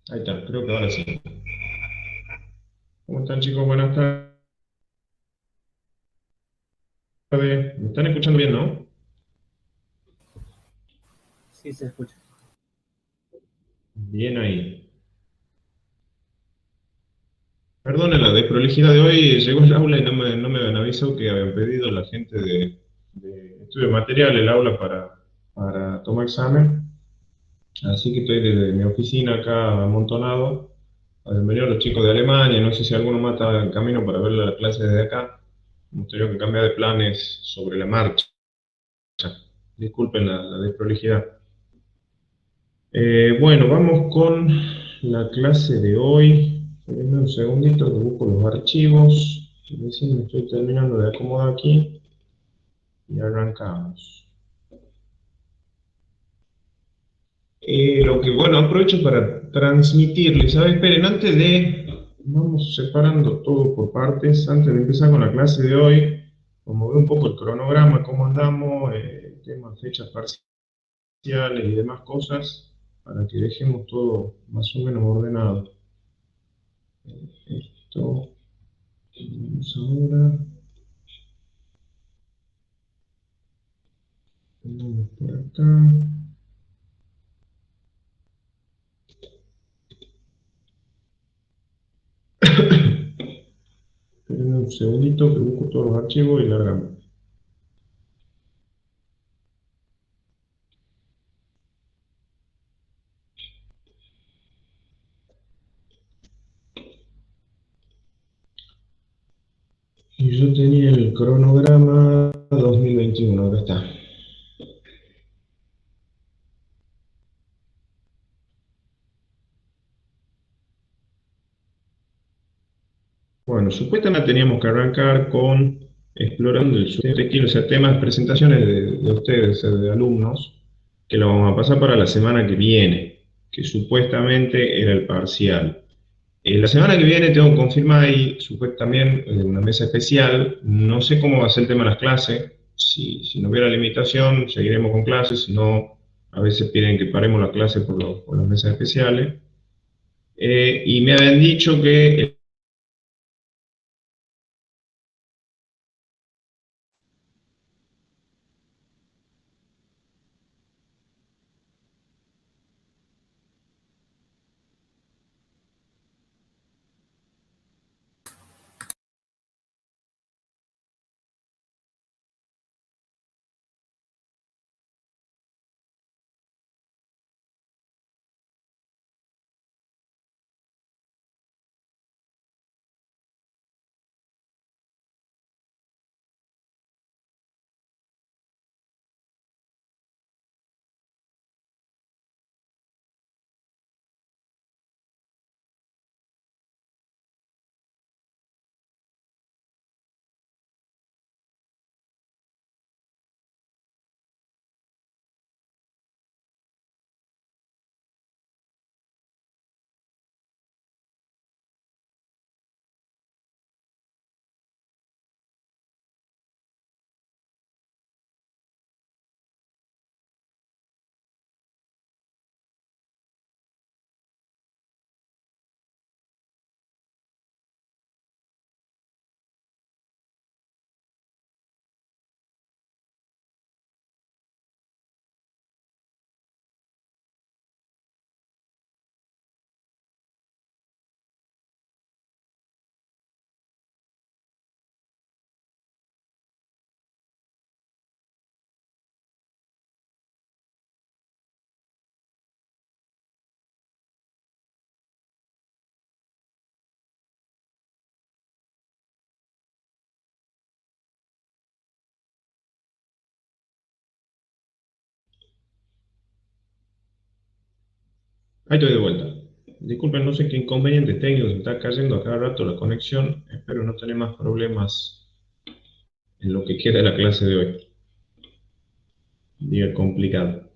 Ahí está, creo que ahora sí. ¿Cómo están, chicos? Buenas tardes. ¿Me están escuchando bien, no? Sí, se escucha. Bien ahí. Perdonen la desprolijidad de hoy. Llegó el aula y no me habían avisado que habían pedido la gente de estudio de material el aula para tomar examen. Así que estoy desde mi oficina acá amontonado. Habían venido los chicos de Alemania. No sé si alguno más está en camino para ver la clase desde acá. Hemos tenido que cambiar de planes sobre la marcha. Disculpen la desprolijidad. Bueno, vamos con la clase de hoy. Espérenme un segundito que busco los archivos. Recién me estoy terminando de acomodar aquí y arrancamos. Lo que, bueno, aprovecho para transmitirles, ¿sabes? Esperen, vamos separando todo por partes, antes de empezar con la clase de hoy, como ver un poco el cronograma, cómo andamos, temas, fechas parciales y demás cosas, para que dejemos todo más o menos ordenado. Esto. Vamos ahora, vamos por acá. Esperen un segundito que busco todos los archivos y largamos. Y yo tenía el cronograma 2021, acá está. Bueno, supuestamente teníamos que arrancar con explorando el siguiente kilo, o sea, temas, presentaciones de ustedes, de alumnos, que lo vamos a pasar para la semana que viene, que supuestamente era el parcial. La semana que viene tengo que confirmar ahí también una mesa especial. No sé cómo va a ser el tema de las clases. Si no hubiera limitación, seguiremos con clases. Si no, a veces piden que paremos la clase por las mesas especiales. Y me habían dicho que... Ahí estoy de vuelta. Disculpen, no sé qué inconveniente técnico, se está cayendo a cada rato la conexión. Espero no tener más problemas en lo que queda de la clase de hoy. Día complicado.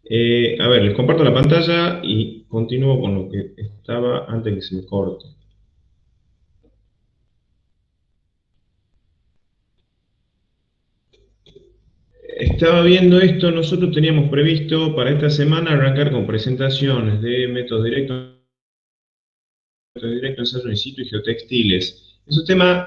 A ver, les comparto la pantalla y continúo con lo que estaba antes de que se me corte. Estaba viendo esto, nosotros teníamos previsto para esta semana arrancar con presentaciones de métodos directos directo, ensayo in situ y geotextiles. Esos temas,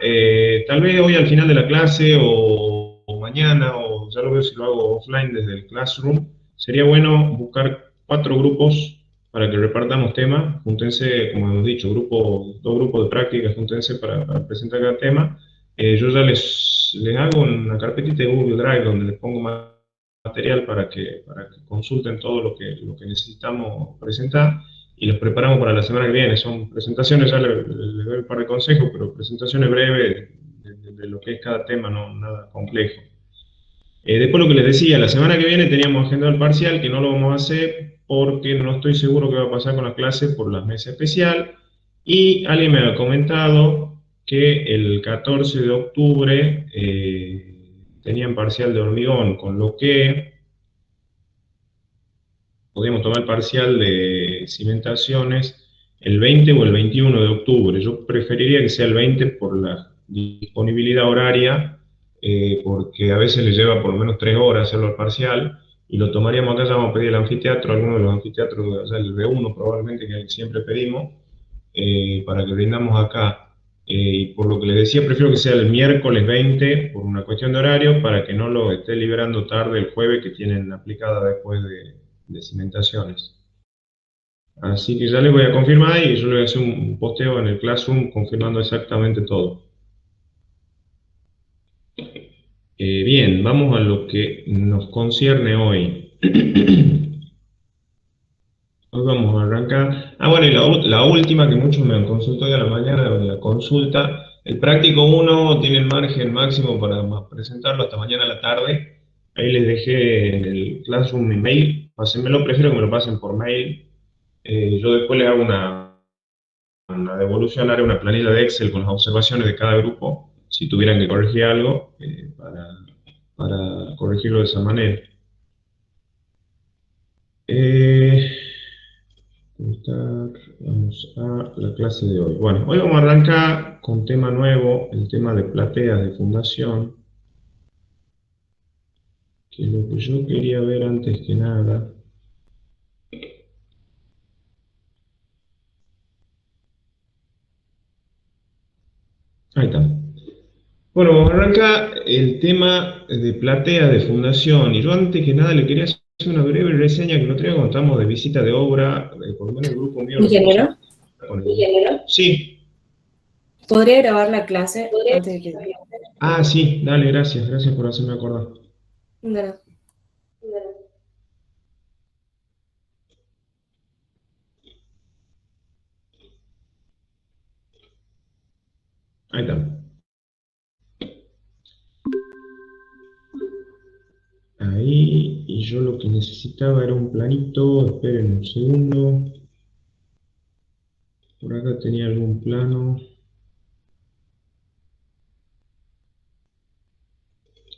tal vez hoy al final de la clase o mañana, o ya lo veo si lo hago offline desde el Classroom, sería bueno buscar 4 grupos para que repartamos temas. Júntense, como hemos dicho, 2 grupos de práctica, júntense para presentar cada tema. Yo ya les hago una carpetita de Google Drive donde les pongo material para que consulten todo lo que necesitamos presentar y los preparamos para la semana que viene. Son presentaciones, ya les doy un par de consejos, pero presentaciones breves de lo que es cada tema, no nada complejo. Después lo que les decía, la semana que viene teníamos agendado el parcial, que no lo vamos a hacer porque no estoy seguro qué va a pasar con la clase por la mesa especial. Y alguien me ha comentado que el 14 de octubre tenían parcial de hormigón, con lo que podríamos tomar el parcial de cimentaciones el 20 o el 21 de octubre. Yo preferiría que sea el 20 por la disponibilidad horaria, porque a veces le lleva por lo menos 3 horas hacerlo al parcial, y lo tomaríamos acá, ya vamos a pedir el anfiteatro, alguno de los anfiteatros, el B1 probablemente, que siempre pedimos, para que brindamos acá. Y por lo que les decía, prefiero que sea el miércoles 20 por una cuestión de horario, para que no lo esté liberando tarde el jueves que tienen aplicada después de cimentaciones. Así que ya les voy a confirmar y yo le voy a hacer un posteo en el Classroom confirmando exactamente todo. Bien, vamos a lo que nos concierne hoy. Hoy vamos a arrancar. Ah, bueno, y la última que muchos me han consultado hoy a la mañana de la consulta. El práctico 1 tiene el margen máximo para presentarlo hasta mañana a la tarde. Ahí les dejé en el Classroom mi mail. Pásenmelo, prefiero que me lo pasen por mail. Yo después les hago una devolución, haré una planilla de Excel con las observaciones de cada grupo, si tuvieran que corregir algo, para corregirlo de esa manera. Eh, Vamos a la clase de hoy. Bueno, hoy vamos a arrancar con tema nuevo, el tema de plateas de fundación, que es lo que yo quería ver antes que nada. Ahí está. Bueno, arranca el tema de plateas de fundación, y yo antes que nada le quería hacer una breve reseña que el otro día contamos de visita de obra, por lo menos el grupo mío lo Ingeniero, con Sí. ¿podría grabar la clase antes de que... Ah, sí, dale, gracias por hacerme acordar. No, Ahí está. Ahí, y yo lo que necesitaba era un planito, esperen un segundo. Por acá tenía algún plano.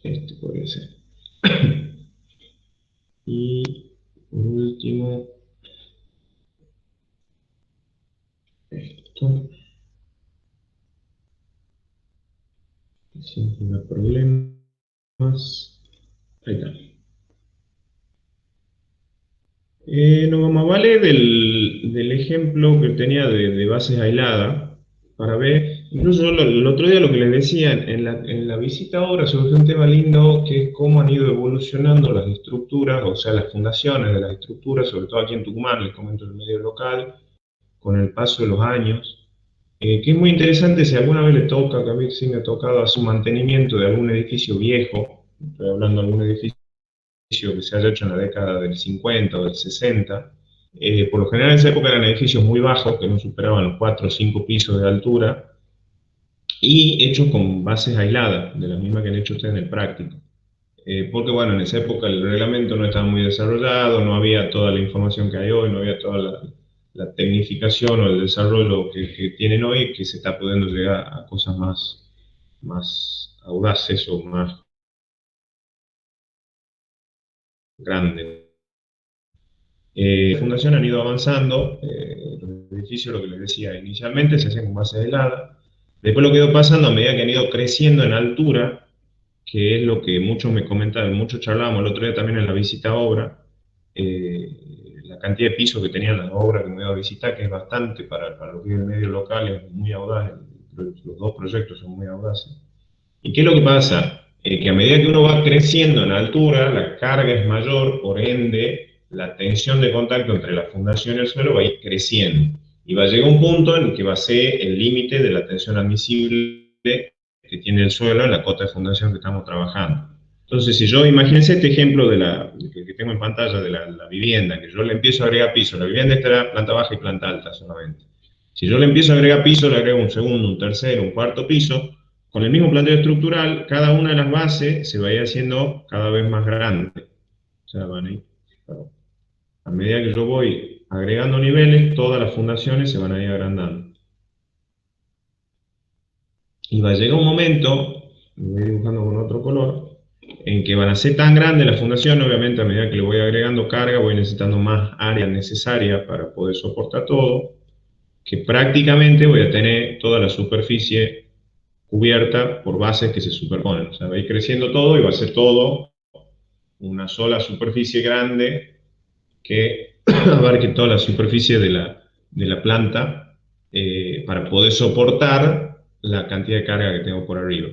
Este podría ser. Y por último, esto. Siempre da problemas. Ahí está. No, más vale del ejemplo que tenía de bases aisladas para ver. Incluso yo el otro día lo que les decía, en la visita ahora surgió un tema lindo que es cómo han ido evolucionando las estructuras, o sea, las fundaciones de las estructuras, sobre todo aquí en Tucumán, les comento el medio local, con el paso de los años. Que es muy interesante si alguna vez le toca, que a mí sí me ha tocado hacer un mantenimiento de algún edificio viejo, estoy hablando de algún edificio que se haya hecho en la década del 50 o del 60. Por lo general en esa época eran edificios muy bajos, que no superaban los 4 o 5 pisos de altura, y hechos con bases aisladas, de la misma que han hecho ustedes en el práctico. Porque bueno, en esa época el reglamento no estaba muy desarrollado, no había toda la información que hay hoy, no había toda la tecnificación o el desarrollo que tienen hoy, que se está pudiendo llegar a cosas más audaces o más grandes. Las fundaciones han ido avanzando, los edificios, lo que les decía inicialmente, se hacían con base helada. Después lo que ha ido pasando a medida que han ido creciendo en altura, que es lo que muchos me comentaban, muchos charlábamos el otro día también en la visita a obra, cantidad de pisos que tenían las obras que me voy a visitar, que es bastante para lo que es el medio local, es muy audaz, los dos proyectos son muy audaces. ¿Y qué es lo que pasa? Que a medida que uno va creciendo en altura, la carga es mayor, por ende, la tensión de contacto entre la fundación y el suelo va a ir creciendo. Y va a llegar un punto en el que va a ser el límite de la tensión admisible que tiene el suelo en la cota de fundación que estamos trabajando. Entonces, si yo, imagínense este ejemplo que tengo en pantalla de la vivienda, que yo le empiezo a agregar piso, la vivienda está planta baja y planta alta solamente. Si yo le empiezo a agregar piso, le agrego un segundo, un tercero, un cuarto piso, con el mismo planteo estructural, cada una de las bases se va a ir haciendo cada vez más grande. O sea, van a ir, claro, a medida que yo voy agregando niveles, todas las fundaciones se van a ir agrandando. Y va a llegar un momento, lo voy dibujando con otro color, en que van a ser tan grandes las fundaciones, obviamente a medida que le voy agregando carga, voy necesitando más área necesaria para poder soportar todo, que prácticamente voy a tener toda la superficie cubierta por bases que se superponen. O sea, va a ir creciendo todo y va a ser todo una sola superficie grande que abarque toda la superficie de la planta para poder soportar la cantidad de carga que tengo por arriba.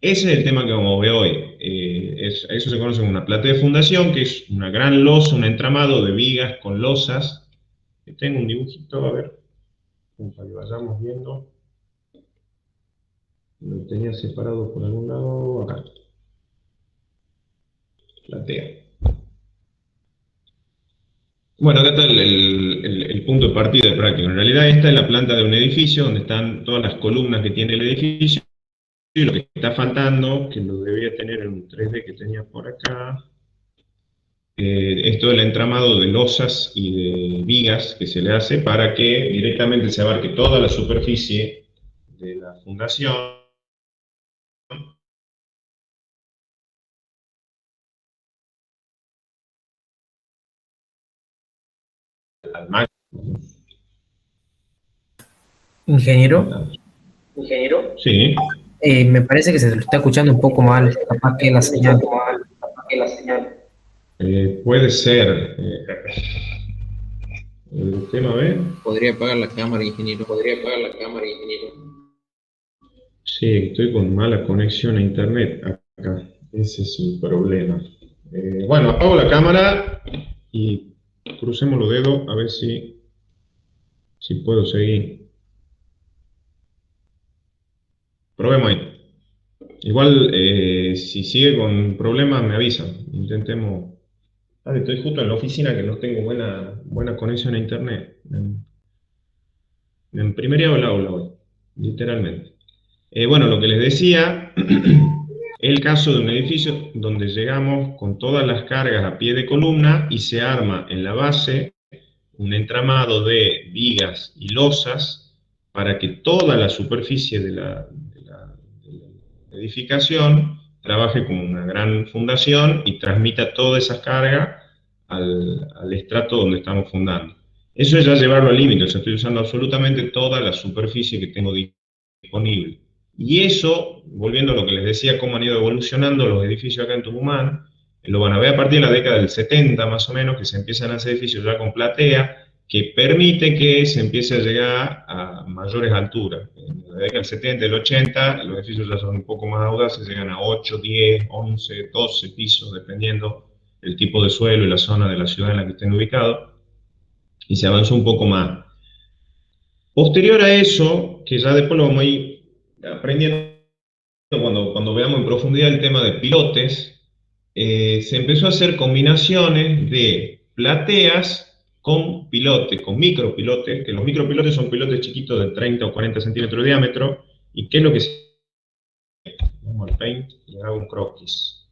Ese es el tema que vamos a ver hoy. Eso se conoce como una plata de fundación, que es una gran losa, un entramado de vigas con losas. Tengo un dibujito, a ver, para que vayamos viendo. Lo tenía separado por algún lado, acá. Platea. Bueno, acá está el punto de partida de práctica. En realidad esta es la planta de un edificio donde están todas las columnas que tiene el edificio y lo que está faltando, que lo debía tener en un 3D que tenía por acá, es todo el entramado de losas y de vigas que se le hace para que directamente se abarque toda la superficie de la fundación al máximo. Ingeniero, ¿Ingeniero? Sí. me parece que se lo está escuchando un poco mal, capaz que la señal. Puede ser. El tema B. Podría apagar la cámara, ingeniero. Sí, estoy con mala conexión a internet acá. Ese es el problema. Bueno, apago la cámara y crucemos los dedos a ver si puedo seguir. Probemos ahí. Igual, si sigue con problemas, me avisan. Intentemos. Ah, estoy justo en la oficina que no tengo buena conexión a internet. En primer día del aula hoy, literalmente. Bueno, lo que les decía, el caso de un edificio donde llegamos con todas las cargas a pie de columna y se arma en la base un entramado de vigas y losas para que toda la superficie de la edificación trabaje como una gran fundación y transmita toda esa carga al estrato donde estamos fundando. Eso es ya llevarlo al límite, o sea, estoy usando absolutamente toda la superficie que tengo disponible. Y eso, volviendo a lo que les decía, cómo han ido evolucionando los edificios acá en Tucumán, lo van a ver a partir de la década del 70 más o menos, que se empiezan a hacer edificios ya con platea, que permite que se empiece a llegar a mayores alturas. En la década del 70 y el 80, los edificios ya son un poco más audaces, llegan a 8, 10, 11, 12 pisos, dependiendo del tipo de suelo y la zona de la ciudad en la que estén ubicados, y se avanzó un poco más. Posterior a eso, que ya después lo vamos a ir aprendiendo cuando veamos en profundidad el tema de pilotes, se empezó a hacer combinaciones de plateas con pilotes, con micropilotes, que los micropilotes son pilotes chiquitos de 30 o 40 centímetros de diámetro, y qué es lo que se... Vamos al Paint y hago un croquis.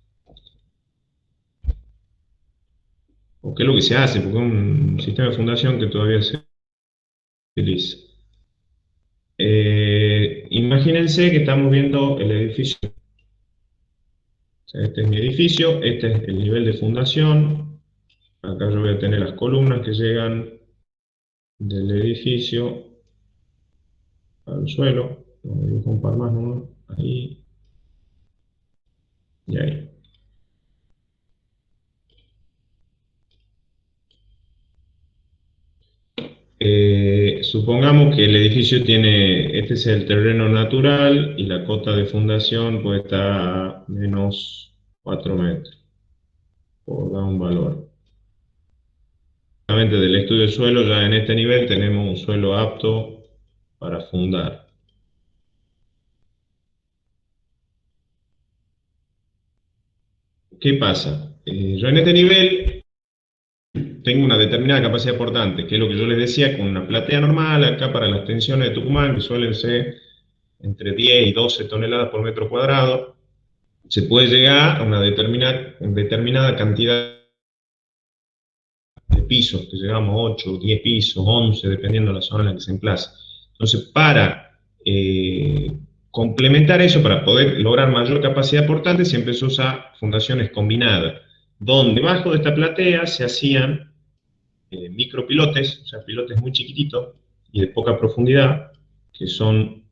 O qué es lo que se hace, porque es un sistema de fundación que todavía se utiliza. Imagínense que estamos viendo el edificio. O sea, este es mi edificio, este es el nivel de fundación. Acá yo voy a tener las columnas que llegan del edificio al suelo. Vamos a dibujar un par más, ¿no? Ahí y ahí. Supongamos que el edificio tiene, este es el terreno natural y la cota de fundación puede estar a menos 4 metros, por dar un valor. Del estudio del suelo, ya en este nivel tenemos un suelo apto para fundar. ¿Qué pasa? Yo en este nivel tengo una determinada capacidad portante, que es lo que yo les decía, con una platea normal, acá para las tensiones de Tucumán, que suelen ser entre 10 y 12 toneladas por metro cuadrado, se puede llegar a una determinada cantidad de pisos, que llegamos a 8, 10 pisos, 11, dependiendo de la zona en la que se emplaza. Entonces, para complementar eso, para poder lograr mayor capacidad portante, siempre se usa fundaciones combinadas, donde debajo de esta platea se hacían micropilotes, o sea, pilotes muy chiquititos y de poca profundidad, que son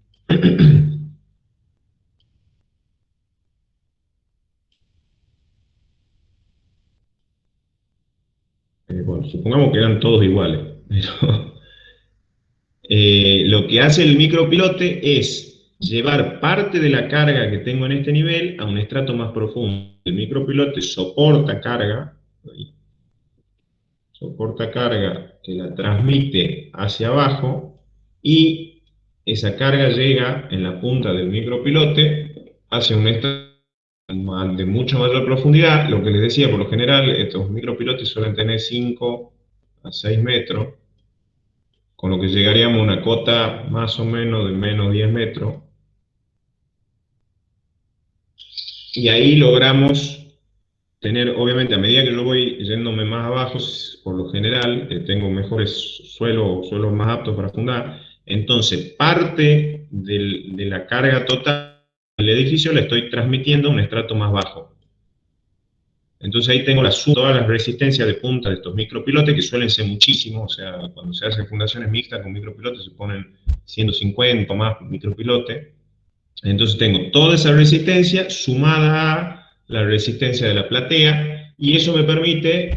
bueno, supongamos que eran todos iguales, pero lo que hace el micropilote es llevar parte de la carga que tengo en este nivel a un estrato más profundo. El micropilote soporta carga que la transmite hacia abajo y esa carga llega en la punta del micropilote hacia un estrato de mucha mayor profundidad. Lo que les decía, por lo general, estos micropilotes suelen tener 5 a 6 metros, con lo que llegaríamos a una cota más o menos de menos 10 metros. Y ahí logramos tener, obviamente, a medida que yo voy yéndome más abajo, por lo general, tengo mejores suelos más aptos para fundar. Entonces, parte de la carga total del edificio la estoy transmitiendo a un estrato más bajo. Entonces ahí tengo todas las resistencias de punta de estos micropilotes, que suelen ser muchísimos, o sea, cuando se hacen fundaciones mixtas con micropilotes se ponen 150 o más micropilotes. Entonces tengo toda esa resistencia sumada a la resistencia de la platea, y eso me permite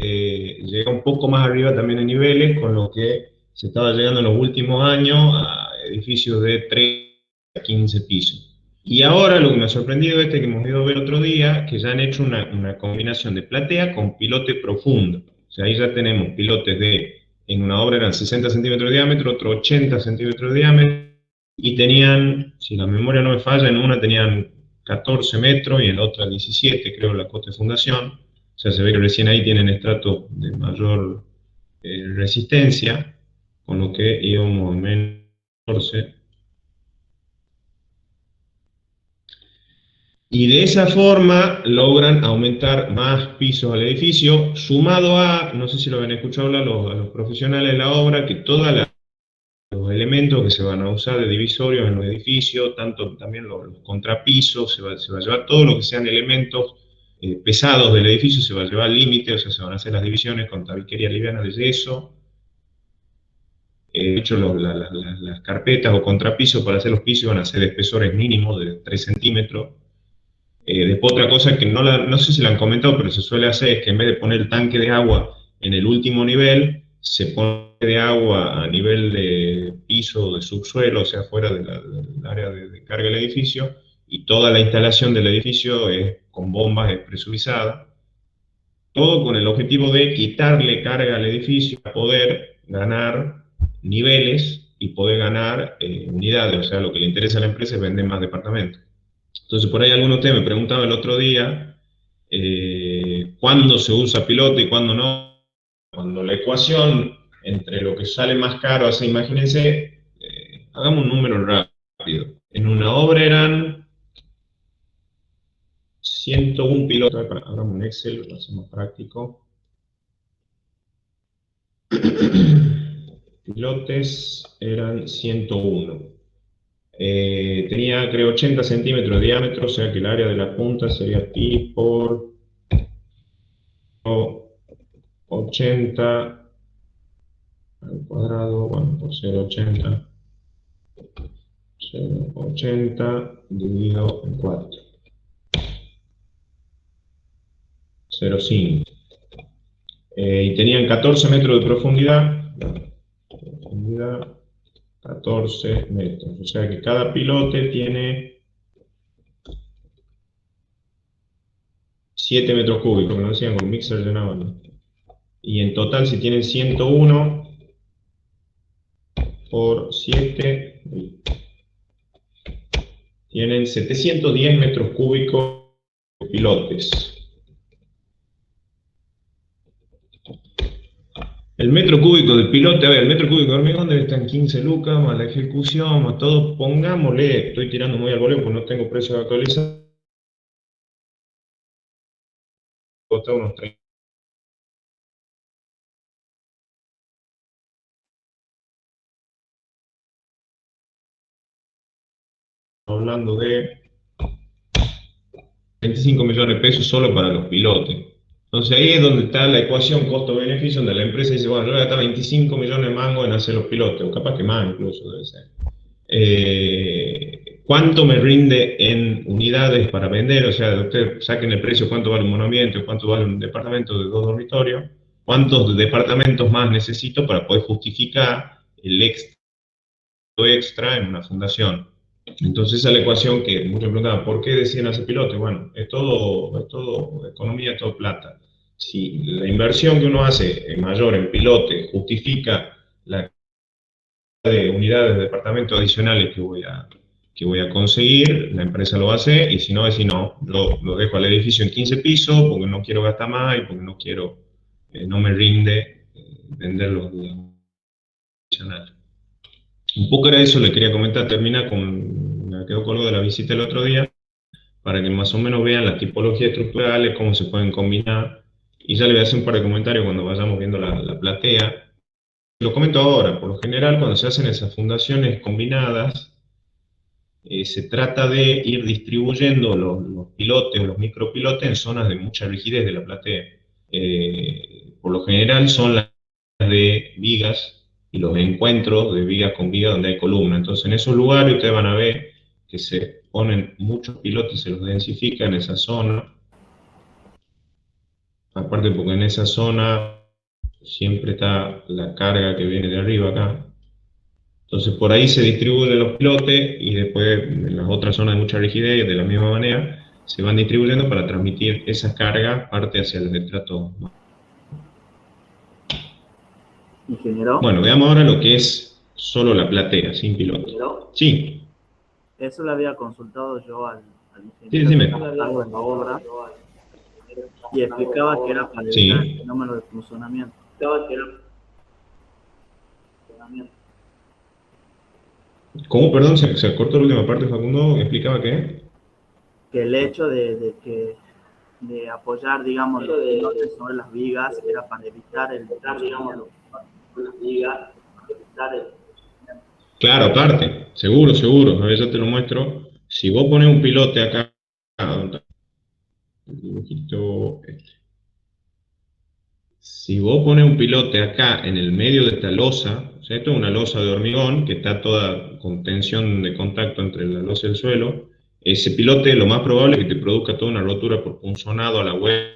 llegar un poco más arriba también en niveles, con lo que se estaba llegando en los últimos años a edificios de 3 a 15 pisos. Y ahora lo que me ha sorprendido que hemos ido a ver otro día, que ya han hecho una combinación de platea con pilote profundo. O sea, ahí ya tenemos pilotes en una obra eran 60 centímetros de diámetro, otro 80 centímetros de diámetro, y tenían, si la memoria no me falla, en una tenían 14 metros y en la otra 17, creo, la cota de fundación. O sea, se ve que recién ahí tienen estratos de mayor resistencia, con lo que íbamos a menos 14. Y de esa forma logran aumentar más pisos al edificio, sumado a, no sé si lo habían escuchado hablar a los profesionales de la obra, que todos los elementos que se van a usar de divisorios en los edificios, tanto también los contrapisos, se va a llevar todo lo que sean elementos pesados del edificio, se va a llevar al límite, o sea, se van a hacer las divisiones con tabiquería liviana de yeso. De hecho, las carpetas o contrapisos para hacer los pisos van a ser de espesores mínimos de 3 centímetros. Después otra cosa que no sé si la han comentado, pero se suele hacer es que en vez de poner el tanque de agua en el último nivel, se pone de agua a nivel de piso, de subsuelo, o sea, fuera del área de carga del edificio, y toda la instalación del edificio es con bombas presurizadas, todo con el objetivo de quitarle carga al edificio para poder ganar niveles y poder ganar unidades. O sea, lo que le interesa a la empresa es vender más departamentos. Entonces, por ahí alguno de ustedes me preguntaba el otro día cuándo se usa piloto y cuándo no. Cuando la ecuación entre lo que sale más caro, o sea, imagínense, hagamos un número rápido. En una obra eran 101 pilotos, hagamos un Excel, lo hacemos práctico. Pilotes eran 101. Tenía, creo, 80 centímetros de diámetro, o sea que el área de la punta sería pi por 80 al cuadrado, bueno, por 0,80. 0,80 dividido en 4. 0,5. Y tenían 14 metros de profundidad. 14 metros. O sea que cada pilote tiene 7 metros cúbicos, como decían, con mixer llenaban. Y en total, si tienen 101 por 7, tienen 710 metros cúbicos de pilotes. El metro cúbico del pilote, a ver, el metro cúbico de hormigón debe estar en 15 lucas, más la ejecución, más todo. Pongámosle, estoy tirando muy al voleo porque no tengo precios actualizados, costó unos 30. Hablando de 25 millones de pesos solo para los pilotos. Entonces ahí es donde está la ecuación costo-beneficio, donde la empresa dice, bueno, yo voy a gastar 25 millones de mangos en hacer los pilotos, o capaz que más incluso debe ser. ¿Cuánto me rinde en unidades para vender? O sea, ustedes saquen el precio, cuánto vale un monoambiente, cuánto vale un departamento de 2 dormitorios, cuántos departamentos más necesito para poder justificar el extra en una fundación. Entonces esa es la ecuación que muchos preguntaban, ¿por qué deciden hacer piloto? Bueno, es todo economía, todo plata. Si la inversión que uno hace mayor en pilote justifica la de unidades de departamento adicionales que voy a conseguir, la empresa lo va a hacer, y si no, lo dejo al edificio en 15 pisos porque no quiero gastar más y porque no quiero, no me rinde venderlos adicionales. Un poco era eso, le quería comentar, termina con, me quedo con lo de la visita el otro día, para que más o menos vean las tipologías estructurales, cómo se pueden combinar, y ya le voy a hacer un par de comentarios cuando vayamos viendo la platea. Lo comento ahora, por lo general cuando se hacen esas fundaciones combinadas, se trata de ir distribuyendo los pilotes o los micropilotes en zonas de mucha rigidez de la platea. Por lo general son las de vigas y los encuentros de vigas con vigas donde hay columna. Entonces en esos lugares ustedes van a ver que se ponen muchos pilotes, se los densifica en esa zona. Aparte porque en esa zona siempre está la carga que viene de arriba acá. Entonces por ahí se distribuyen los pilotes y después en las otras zonas de mucha rigidez de la misma manera se van distribuyendo para transmitir esas cargas parte hacia el estrato. Ingeniero. Bueno, veamos ahora lo que es solo la platea, sin piloto. ¿Ingeniero? Sí. Eso le había consultado yo al Sí, ingeniero dime. que estaba a cargo de la obra y explicaba que era para Sí. evitar el fenómeno de funcionamiento. ¿Cómo? Perdón, se cortó la última parte, Facundo. ¿Explicaba qué? Que el hecho de apoyar, digamos, los pilotes sobre las vigas era para evitar el funcionamiento. Claro, aparte, seguro, seguro. A ver, yo te lo muestro. Si vos pones un pilote acá, el dibujito este. Si vos pones un pilote acá en el medio de esta losa, o sea, esto es una losa de hormigón que está toda con tensión de contacto entre la losa y el suelo, ese pilote lo más probable es que te produzca toda una rotura por punzonado a la web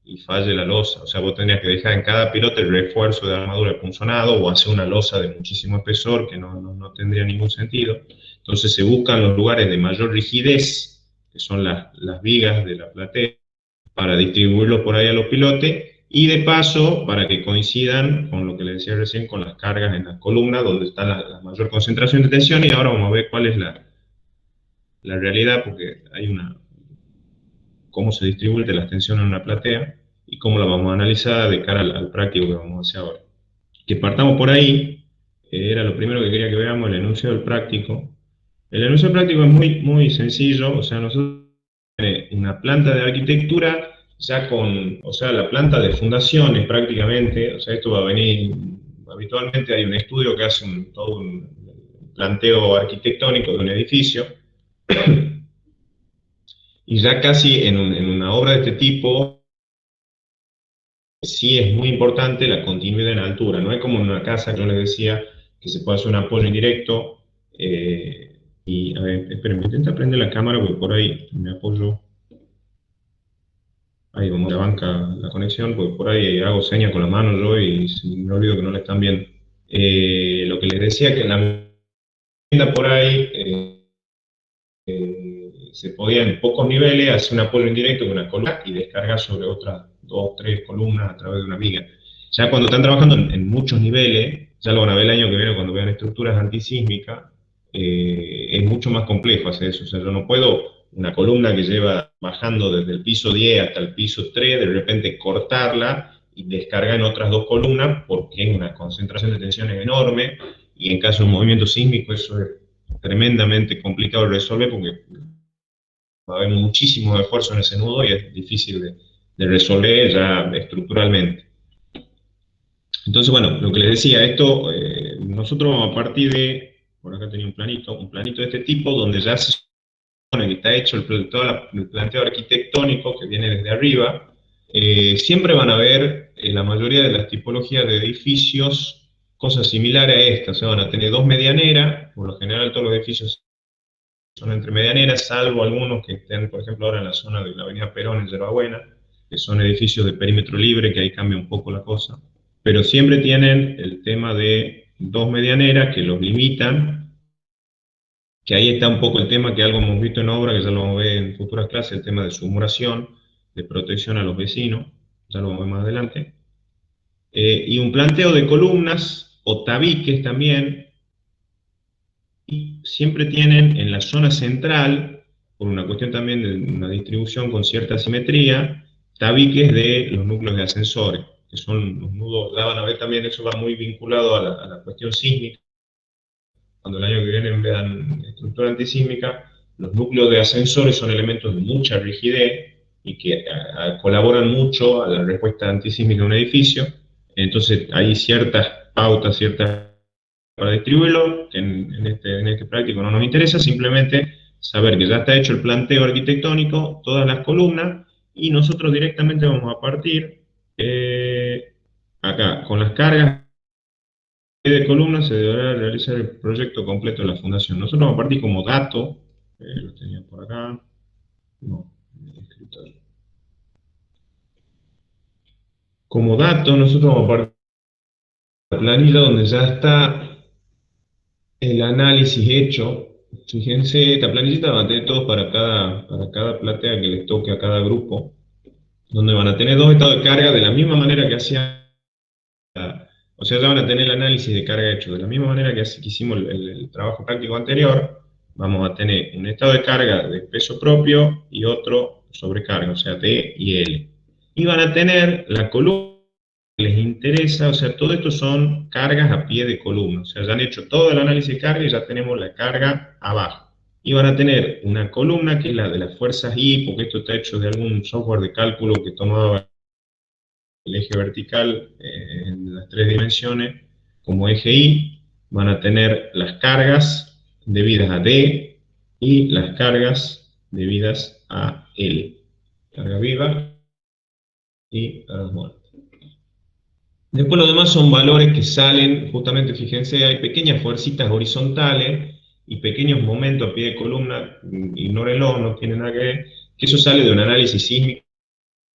y falle la losa. O sea, vos tendrías que dejar en cada pilote el refuerzo de armadura de punzonado o hacer una losa de muchísimo espesor que no tendría ningún sentido. Entonces se buscan los lugares de mayor rigidez, que son las vigas de la platea, para distribuirlo por ahí a los pilotes, y de paso, para que coincidan con lo que les decía recién, con las cargas en las columnas, donde está la mayor concentración de tensión, y ahora vamos a ver cuál es la realidad, porque hay cómo se distribuye la tensión en una platea, y cómo la vamos a analizar de cara al práctico que vamos a hacer ahora. Que partamos por ahí, era lo primero que quería que veamos, el enunciado del práctico. El enunciado del práctico es muy sencillo, o sea, nosotros tenemos una planta de arquitectura ya con, o sea, la planta de fundaciones prácticamente, o sea, esto va a venir, habitualmente hay un estudio que hace todo un planteo arquitectónico de un edificio, y ya casi en una obra de este tipo, sí es muy importante la continuidad en altura, no es como en una casa que yo les decía que se puede hacer un apoyo indirecto, y, a ver, esperen, intenta prender la cámara porque por ahí me apoyo. Ahí vamos, la banca la conexión, porque por ahí hago señas con la mano yo y me olvido que no la están viendo. Lo que les decía que en la por ahí se podía en pocos niveles hacer un apoyo indirecto con una columna y descargar sobre otras 2 o 3 columnas a través de una viga. Ya cuando están trabajando en muchos niveles, ya lo van a ver el año que viene cuando vean estructuras antisísmicas, es mucho más complejo hacer eso. O sea, yo no puedo una columna que lleva bajando desde el piso 10 hasta el piso 3, de repente cortarla y descargar en otras 2 columnas porque es una concentración de tensiones enorme y en caso de un movimiento sísmico eso es tremendamente complicado de resolver porque va a haber muchísimo esfuerzo en ese nudo y es difícil de resolver ya estructuralmente. Entonces, bueno, lo que les decía, esto, nosotros vamos a partir de, por acá tenía un planito de este tipo, donde ya se supone que está hecho todo el planteo arquitectónico que viene desde arriba. Siempre van a ver, en la mayoría de las tipologías de edificios, cosas similares a esta, o sea, van a tener 2 medianeras, por lo general todos los edificios son entre medianeras, salvo algunos que estén, por ejemplo, ahora en la zona de la avenida Perón, en Yerbabuena, que son edificios de perímetro libre, que ahí cambia un poco la cosa. Pero siempre tienen el tema de 2 medianeras que los limitan, que ahí está un poco el tema que algo hemos visto en obra, que ya lo vamos a ver en futuras clases, el tema de submuración, de protección a los vecinos, ya lo vamos a ver más adelante. Y un planteo de columnas o tabiques también, y siempre tienen en la zona central, por una cuestión también de una distribución con cierta simetría, tabiques de los núcleos de ascensores, que son los nudos, ya van a ver también, eso va muy vinculado a la cuestión sísmica. Cuando el año que viene vean estructura antisísmica, los núcleos de ascensores son elementos de mucha rigidez y que colaboran mucho a la respuesta antisísmica de un edificio. Entonces hay ciertas pautas, para distribuirlo, que en este práctico no nos interesa, simplemente saber que ya está hecho el planteo arquitectónico, todas las columnas, y nosotros directamente vamos a partir acá, con las cargas de columnas se deberá realizar el proyecto completo de la fundación. Nosotros vamos a partir como dato, lo tenía por acá, no, escritorio. Como dato, nosotros vamos a partir de la planilla donde ya está el análisis hecho. Fíjense, esta planillita va a tener todos para cada platea que les toque a cada grupo, donde van a tener 2 estados de carga de la misma manera que hacía, o sea, ya van a tener el análisis de carga hecho de la misma manera que hicimos el trabajo práctico anterior. Vamos a tener un estado de carga de peso propio y otro sobrecarga, o sea, T y L. Y van a tener la columna que les interesa, o sea, todo esto son cargas a pie de columna, o sea, ya han hecho todo el análisis de carga y ya tenemos la carga abajo. Y van a tener una columna que es la de las fuerzas I, porque esto está hecho de algún software de cálculo que tomaba el eje vertical en las 3 dimensiones como eje Y. Van a tener las cargas debidas a D y las cargas debidas a L. Carga viva y cargas muertas. Después lo demás son valores que salen, justamente fíjense, hay pequeñas fuercitas horizontales y pequeños momentos a pie de columna, ignórenlo, no tiene nada que ver, que eso sale de un análisis sísmico,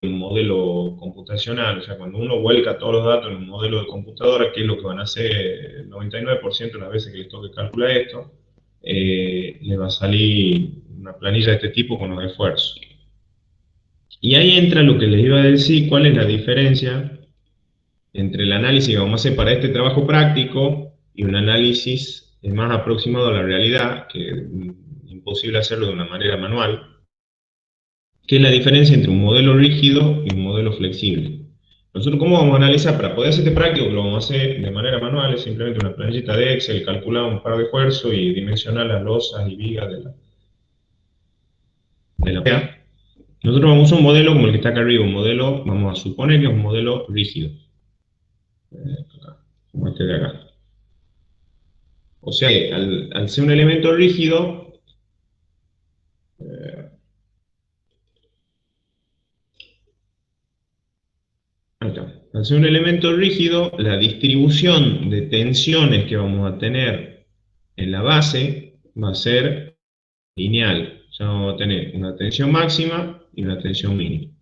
un modelo computacional, o sea, cuando uno vuelca todos los datos en un modelo de computadora, que es lo que van a hacer el 99% de las veces que les toque calcular esto, le va a salir una planilla de este tipo con los esfuerzos. Y ahí entra lo que les iba a decir, cuál es la diferencia entre el análisis que vamos a hacer para este trabajo práctico y un análisis más aproximado a la realidad, que es imposible hacerlo de una manera manual, que es la diferencia entre un modelo rígido y un modelo flexible. Nosotros, ¿cómo vamos a analizar? Para poder hacer este práctico, que lo vamos a hacer de manera manual, es simplemente una planillita de Excel, calcular un par de esfuerzos y dimensionar las losas y vigas de la PA. Nosotros vamos a usar un modelo como el que está acá arriba, un modelo, vamos a suponer que es un modelo rígido, como este de acá. O sea, al ser un elemento rígido, al ser un elemento rígido, la distribución de tensiones que vamos a tener en la base va a ser lineal. Ya vamos a tener una tensión máxima y una tensión mínima.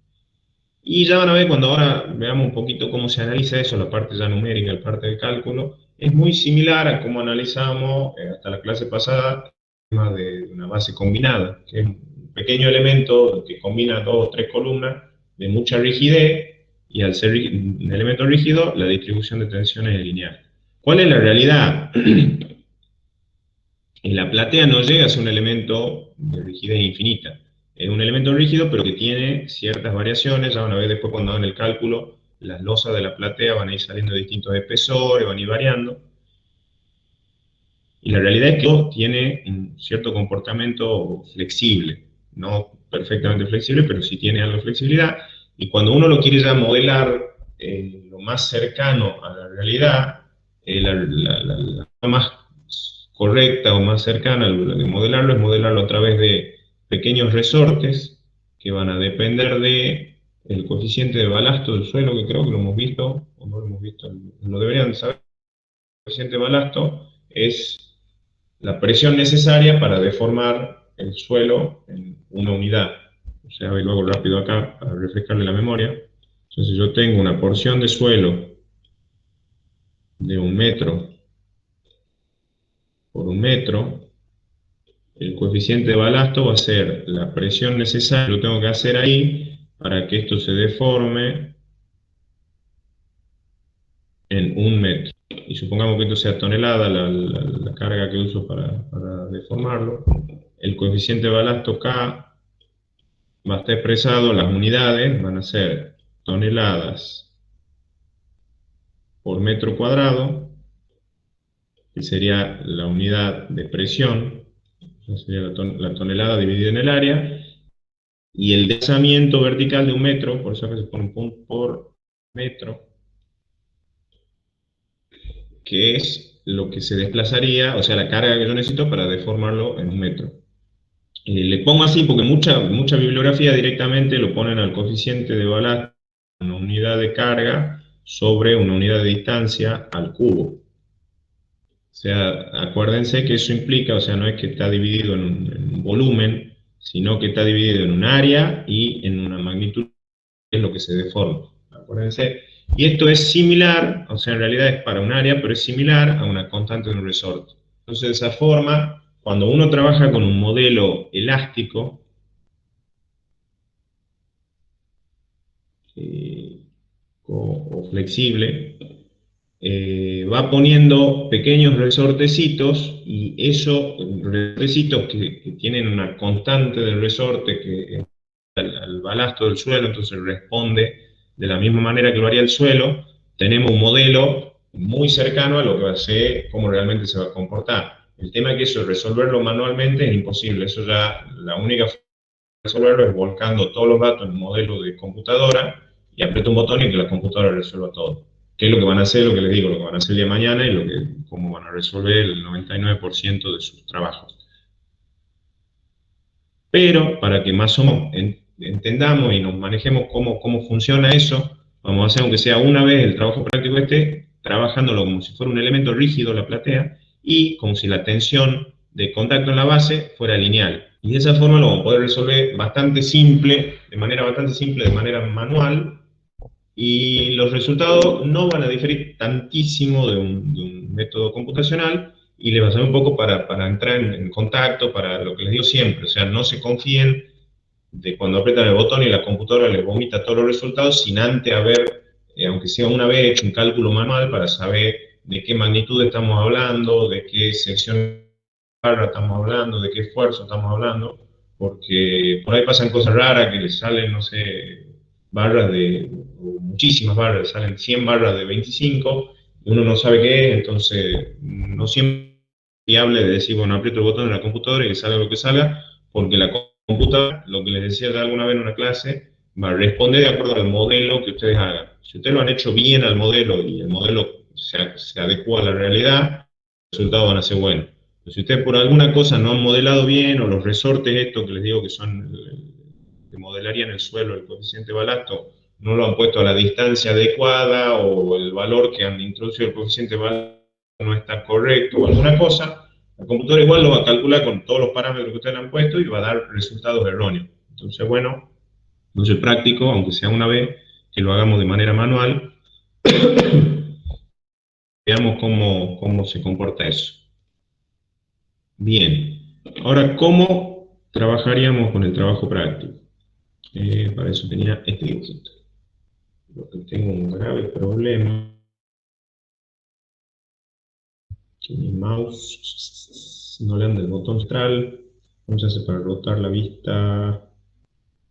Y ya van a ver cuando ahora veamos un poquito cómo se analiza eso, la parte ya numérica, la parte de cálculo, es muy similar a cómo analizamos hasta la clase pasada el tema de una base combinada, que es un pequeño elemento que combina dos o tres columnas de mucha rigidez, y al ser un elemento rígido, la distribución de tensiones es lineal. ¿Cuál es la realidad? La platea no llega a ser un elemento de rigidez infinita. Es un elemento rígido, pero que tiene ciertas variaciones. Ya van a ver después cuando hagan el cálculo, las losas de la platea van a ir saliendo de distintos espesores, van a ir variando. Y la realidad es que tiene un cierto comportamiento flexible, no perfectamente flexible, pero sí tiene algo de flexibilidad. Y cuando uno lo quiere ya modelar lo más cercano a la realidad, la más correcta o más cercana de modelarlo es modelarlo a través de pequeños resortes que van a depender de el coeficiente de balasto del suelo, que creo que lo hemos visto, o no lo hemos visto, lo deberían saber. El coeficiente de balasto es la presión necesaria para deformar el suelo en una unidad. O sea, lo hago rápido acá para refrescarle la memoria. Entonces yo tengo una porción de suelo de 1 metro por 1 metro. El coeficiente de balasto va a ser la presión necesaria que lo tengo que hacer ahí para que esto se deforme en 1 metro. Y supongamos que esto sea tonelada, la carga que uso para deformarlo. El coeficiente de balasto K va a estar expresado, las unidades van a ser toneladas por metro cuadrado, que sería la unidad de presión, sería la tonelada dividida en el área, y el desplazamiento vertical de 1 metro, por eso que se pone un punto por metro, que es lo que se desplazaría, o sea, la carga que yo necesito para deformarlo en 1 metro. Le pongo así porque mucha bibliografía directamente lo ponen al coeficiente de balasto, una unidad de carga sobre una unidad de distancia al cubo. O sea, acuérdense que eso implica, o sea, no es que está dividido en un volumen, sino que está dividido en un área y en una magnitud, que es lo que se deforma. Acuérdense. Y esto es similar, o sea, en realidad es para un área, pero es similar a una constante de un resorte. Entonces, de esa forma, cuando uno trabaja con un modelo elástico, o flexible, va poniendo pequeños resortecitos, y esos resortecitos que tienen una constante del resorte que es al balasto del suelo, entonces responde de la misma manera que lo haría el suelo, tenemos un modelo muy cercano a lo que va a ser, cómo realmente se va a comportar. El tema es que eso, resolverlo manualmente es imposible. Eso ya, la única forma de resolverlo es volcando todos los datos en un modelo de computadora y aprieto un botón y que la computadora resuelva todo. ¿Qué es lo que van a hacer? Lo que les digo, lo que van a hacer el día de mañana, y cómo van a resolver el 99% de sus trabajos. Pero para que más o menos entendamos y nos manejemos cómo funciona eso, vamos a hacer, aunque sea una vez, el trabajo práctico trabajándolo como si fuera un elemento rígido, la platea, y como si la tensión de contacto en la base fuera lineal. Y de esa forma lo vamos a poder resolver bastante simple, de manera manual, y los resultados no van a diferir tantísimo de un método computacional, y les va a ser un poco para entrar en contacto, para lo que les digo siempre, o sea, no se confíen de cuando aprietan el botón y la computadora les vomita todos los resultados sin antes haber, aunque sea una vez, hecho un cálculo manual para saber de qué magnitud estamos hablando, de qué sección de barra estamos hablando, de qué esfuerzo estamos hablando, porque por ahí pasan cosas raras que les salen, no sé, barras muchísimas barras, salen 100 barras de 25, y uno no sabe qué es, entonces no siempre es fiable de decir, bueno, aprieto el botón de la computadora y que salga lo que salga, porque la computadora, lo que les decía de alguna vez en una clase, va a responder de acuerdo al modelo que ustedes hagan. Si ustedes lo han hecho bien al modelo y el modelo se adecua a la realidad, los resultados van a ser buenos. Pero si ustedes por alguna cosa no han modelado bien, o los resortes estos que les digo que son que modelarían el suelo, el coeficiente balasto, no lo han puesto a la distancia adecuada, o el valor que han introducido el coeficiente balasto no está correcto, o alguna cosa, la computadora igual lo va a calcular con todos los parámetros que ustedes le han puesto y va a dar resultados erróneos. Entonces, bueno, no es práctico, aunque sea una vez, que lo hagamos de manera manual, veamos cómo se comporta eso. Bien, ahora, ¿cómo trabajaríamos con el trabajo práctico? Para eso tenía este dibujito. Porque tengo un grave problema, que mi mouse no le anda el botón central. ¿Cómo se hace para rotar la vista?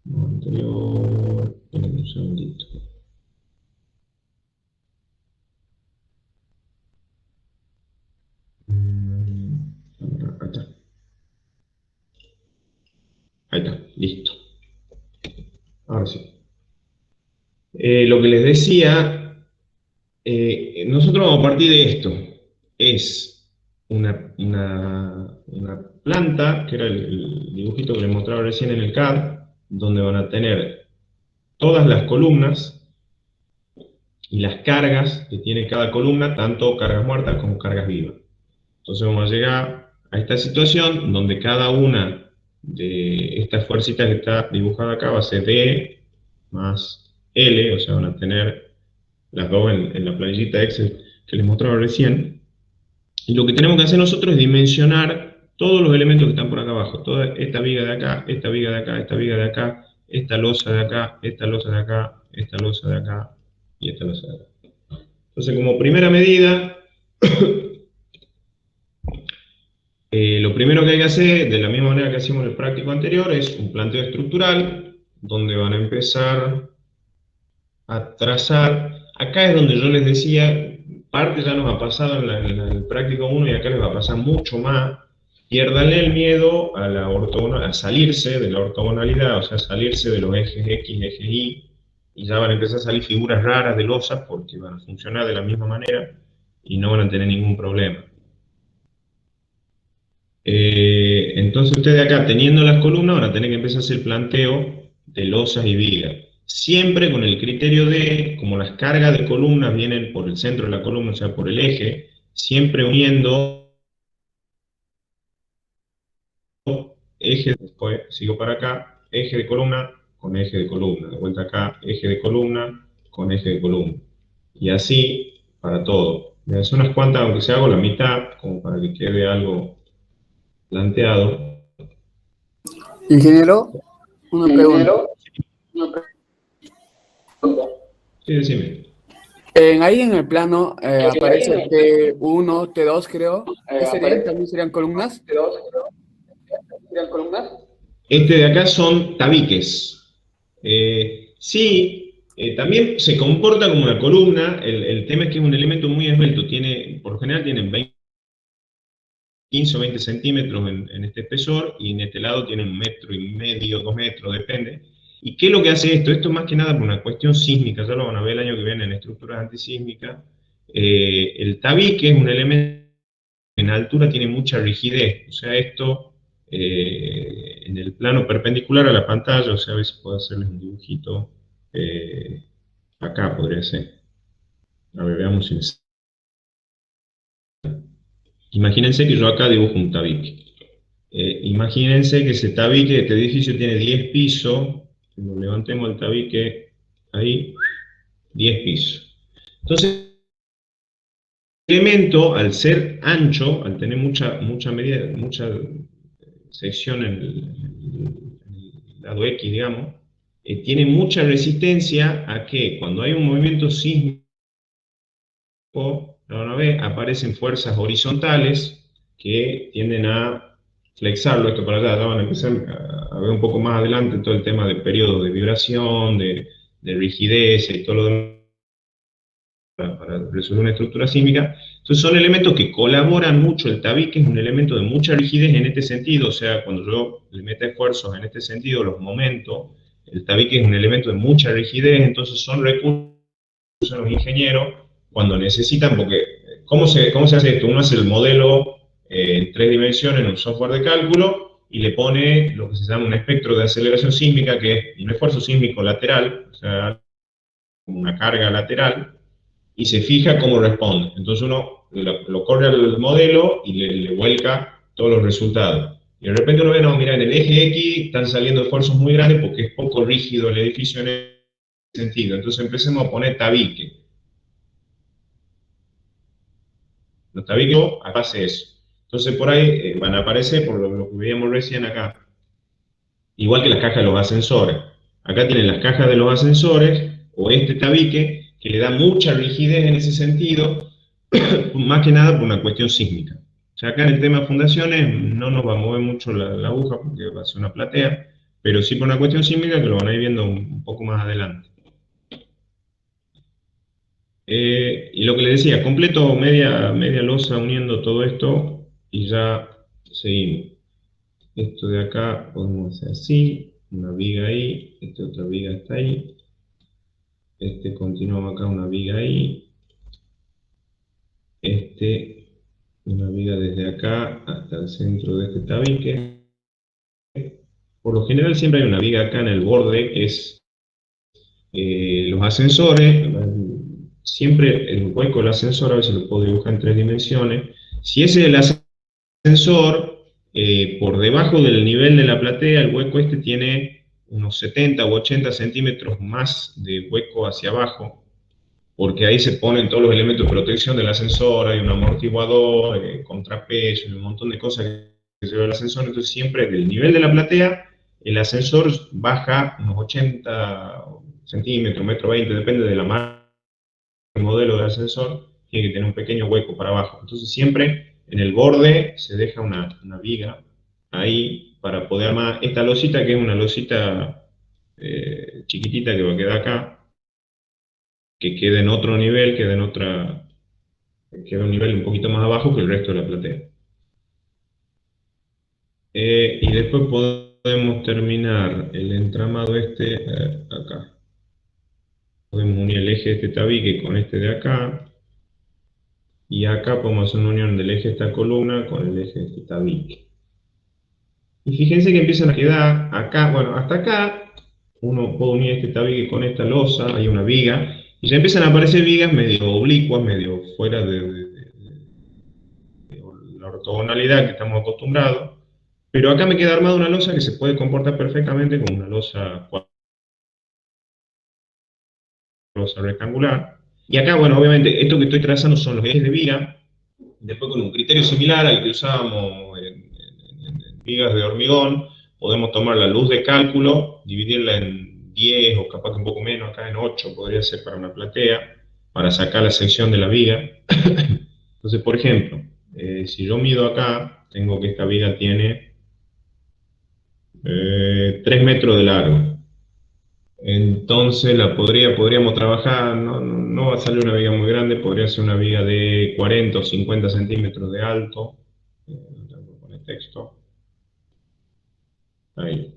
No, anterior, esperen un segundito. Acá está. Ahí está, listo. Ahora sí. Lo que les decía, nosotros vamos a partir de esto. Es una planta, que era el dibujito que les mostraba recién en el CAD, donde van a tener todas las columnas y las cargas que tiene cada columna, tanto cargas muertas como cargas vivas. Entonces vamos a llegar a esta situación donde cada una de estas fuercitas que está dibujada acá va a ser D más L, o sea, van a tener las dos en la planillita Excel que les mostraba recién. Y lo que tenemos que hacer nosotros es dimensionar todos los elementos que están por acá abajo. Toda esta viga de acá, esta viga de acá, esta viga de acá, esta losa de acá, esta losa de acá, esta losa de acá y esta losa de acá. Entonces, como primera medida, lo primero que hay que hacer, de la misma manera que hacíamos en el práctico anterior, es un planteo estructural, donde van a empezar a trazar. Acá es donde yo les decía, parte ya nos ha pasado en el práctico 1 y acá les va a pasar mucho más. Piérdanle el miedo a la a salirse de la ortogonalidad, o sea, salirse de los ejes X, ejes Y, y ya van a empezar a salir figuras raras de losas porque van a funcionar de la misma manera y no van a tener ningún problema. Entonces ustedes acá, teniendo las columnas, van a tener que empezar a hacer planteo de losas y vigas. Siempre con el criterio de, como las cargas de columnas vienen por el centro de la columna, o sea, por el eje, siempre uniendo eje, después sigo para acá, eje de columna con eje de columna, de vuelta acá, eje de columna con eje de columna. Y así para todo. Me hace unas cuantas, aunque se hago la mitad, como para que quede algo planteado. Ingeniero, una pregunta. Sí, decime. Ahí en el plano aparece T1, T2, creo. ¿También serían columnas? Este de acá son tabiques. Sí, también se comporta como una columna. El tema es que es un elemento muy esbelto. Por lo general tiene 15 o 20 centímetros en este espesor, y en este lado tiene 1,5 metros, 2 metros, depende. ¿Y qué es lo que hace esto? Esto más que nada por una cuestión sísmica, ya lo van a ver el año que viene en estructuras antisísmicas. El tabique es un elemento que en altura tiene mucha rigidez, o sea, esto en el plano perpendicular a la pantalla, o sea, a ver si puedo hacerles un dibujito, acá podría ser. A ver, veamos si imagínense que yo acá dibujo un tabique. Imagínense que ese tabique, este edificio tiene 10 pisos, cuando levantemos el tabique ahí, 10 pisos. Entonces, el elemento, al ser ancho, al tener mucha medida, mucha sección en el lado X, digamos, tiene mucha resistencia a que cuando hay un movimiento sísmico, una vez aparecen fuerzas horizontales que tienden a flexarlo esto para allá. Ya van a empezar a ver un poco más adelante todo el tema de periodos de vibración, de rigidez y todo lo demás para resolver una estructura sísmica. Entonces son elementos que colaboran mucho. El tabique es un elemento de mucha rigidez en este sentido, o sea, cuando yo le meto esfuerzos en este sentido, los momentos, el tabique es un elemento de mucha rigidez, entonces son recursos de los ingenieros cuando necesitan, porque ¿cómo se hace esto? Uno hace el modelo en 3 dimensiones en un software de cálculo y le pone lo que se llama un espectro de aceleración sísmica, que es un esfuerzo sísmico lateral, o sea, una carga lateral, y se fija cómo responde. Entonces uno lo corre al modelo y le vuelca todos los resultados. Y de repente uno ve, no, mira, en el eje X están saliendo esfuerzos muy grandes porque es poco rígido el edificio en ese sentido. Entonces empecemos a poner tabique. los tabiques, acá hace eso. Entonces por ahí van a aparecer, por lo que veíamos recién acá, igual que las cajas de los ascensores. Acá tienen las cajas de los ascensores, o este tabique, que le da mucha rigidez en ese sentido, más que nada por una cuestión sísmica. O sea, acá en el tema de fundaciones no nos va a mover mucho la aguja, porque va a ser una platea, pero sí por una cuestión sísmica que lo van a ir viendo un poco más adelante. Y lo que les decía, completo media losa uniendo todo esto, y ya seguimos. Esto de acá podemos hacer así, una viga ahí, esta otra viga está ahí, continúa acá una viga ahí, una viga desde acá hasta el centro de este tabique. Por lo general siempre hay una viga acá en el borde, que es los ascensores. Siempre el hueco del ascensor a veces lo puedo dibujar en 3 dimensiones. Si ese es el ascensor, por debajo del nivel de la platea, el hueco tiene unos 70 u 80 centímetros más de hueco hacia abajo, porque ahí se ponen todos los elementos de protección del ascensor, hay un amortiguador, contrapeso, y un montón de cosas que lleva el ascensor. Entonces siempre del nivel de la platea, el ascensor baja unos 80 centímetros, 1,20 m, depende de la marca, el modelo de ascensor, tiene que tener un pequeño hueco para abajo. Entonces siempre en el borde se deja una viga ahí para poder armar esta losita, que es una losita chiquitita que va a quedar acá, que quede en otro nivel, quede un nivel un poquito más abajo que el resto de la platea. Y después podemos terminar el entramado acá. Podemos unir el eje de este tabique con este de acá, y acá podemos hacer una unión del eje de esta columna con el eje de este tabique. Y fíjense que empiezan a quedar acá, bueno, hasta acá, uno puede unir este tabique con esta losa, hay una viga, y ya empiezan a aparecer vigas medio oblicuas, medio fuera de la ortogonalidad que estamos acostumbrados, pero acá me queda armada una losa que se puede comportar perfectamente como una losa rectangular. Y acá, bueno, obviamente, esto que estoy trazando son los ejes de viga, después con un criterio similar al que usábamos en vigas de hormigón, podemos tomar la luz de cálculo, dividirla en 10 o capaz que un poco menos, acá en 8 podría ser para una platea, para sacar la sección de la viga. Entonces, por ejemplo, si yo mido acá, tengo que esta viga tiene 3 metros de largo. Entonces podríamos trabajar, no va a salir una viga muy grande, podría ser una viga de 40 o 50 centímetros de alto. Voy a poner texto. Ahí.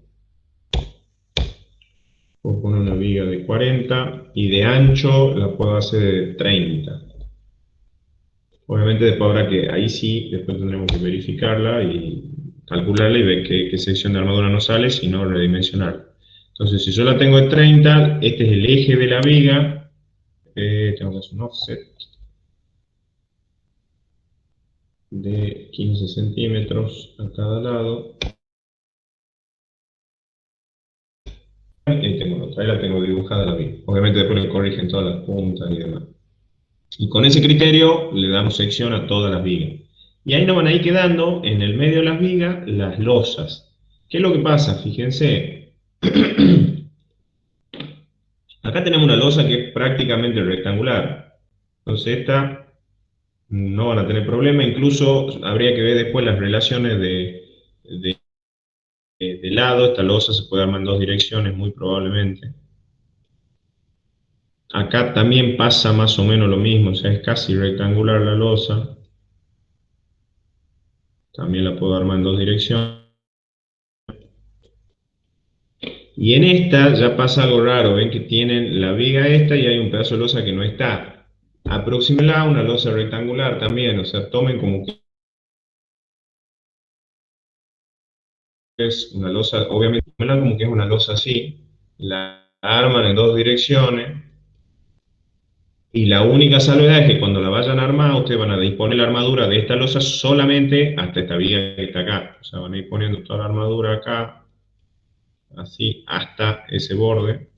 Puedo poner una viga de 40 y de ancho la puedo hacer de 30. Obviamente después habrá que, ahí sí, después tendremos que verificarla y calcularla y ver qué sección de armadura nos sale, si no redimensionarla. Entonces, si yo la tengo de 30, este es el eje de la viga, tengo que hacer un offset de 15 centímetros a cada lado. Y tengo otra, ahí la tengo dibujada la viga. Obviamente después le corrigen todas las puntas y demás. Y con ese criterio le damos sección a todas las vigas. Y ahí nos van a ir quedando en el medio de las vigas las losas. ¿Qué es lo que pasa? Fíjense. Acá tenemos una losa que es prácticamente rectangular. Entonces esta no van a tener problema. Incluso habría que ver después las relaciones de lado. Esta losa se puede armar en 2 direcciones muy probablemente. Acá también pasa más o menos lo mismo, o sea, es casi rectangular la losa. También la puedo armar en 2 direcciones. Y en esta ya pasa algo raro, ven que tienen la viga esta y hay un pedazo de losa que no está. Aproxímenla a una losa rectangular también, o sea, tomen como que es una losa, obviamente, tómenla como que es una losa así, la arman en 2 direcciones. Y la única salvedad es que cuando la vayan a armar, ustedes van a disponer la armadura de esta losa solamente hasta esta viga que está acá. O sea, van a ir poniendo toda la armadura acá, así, hasta ese borde.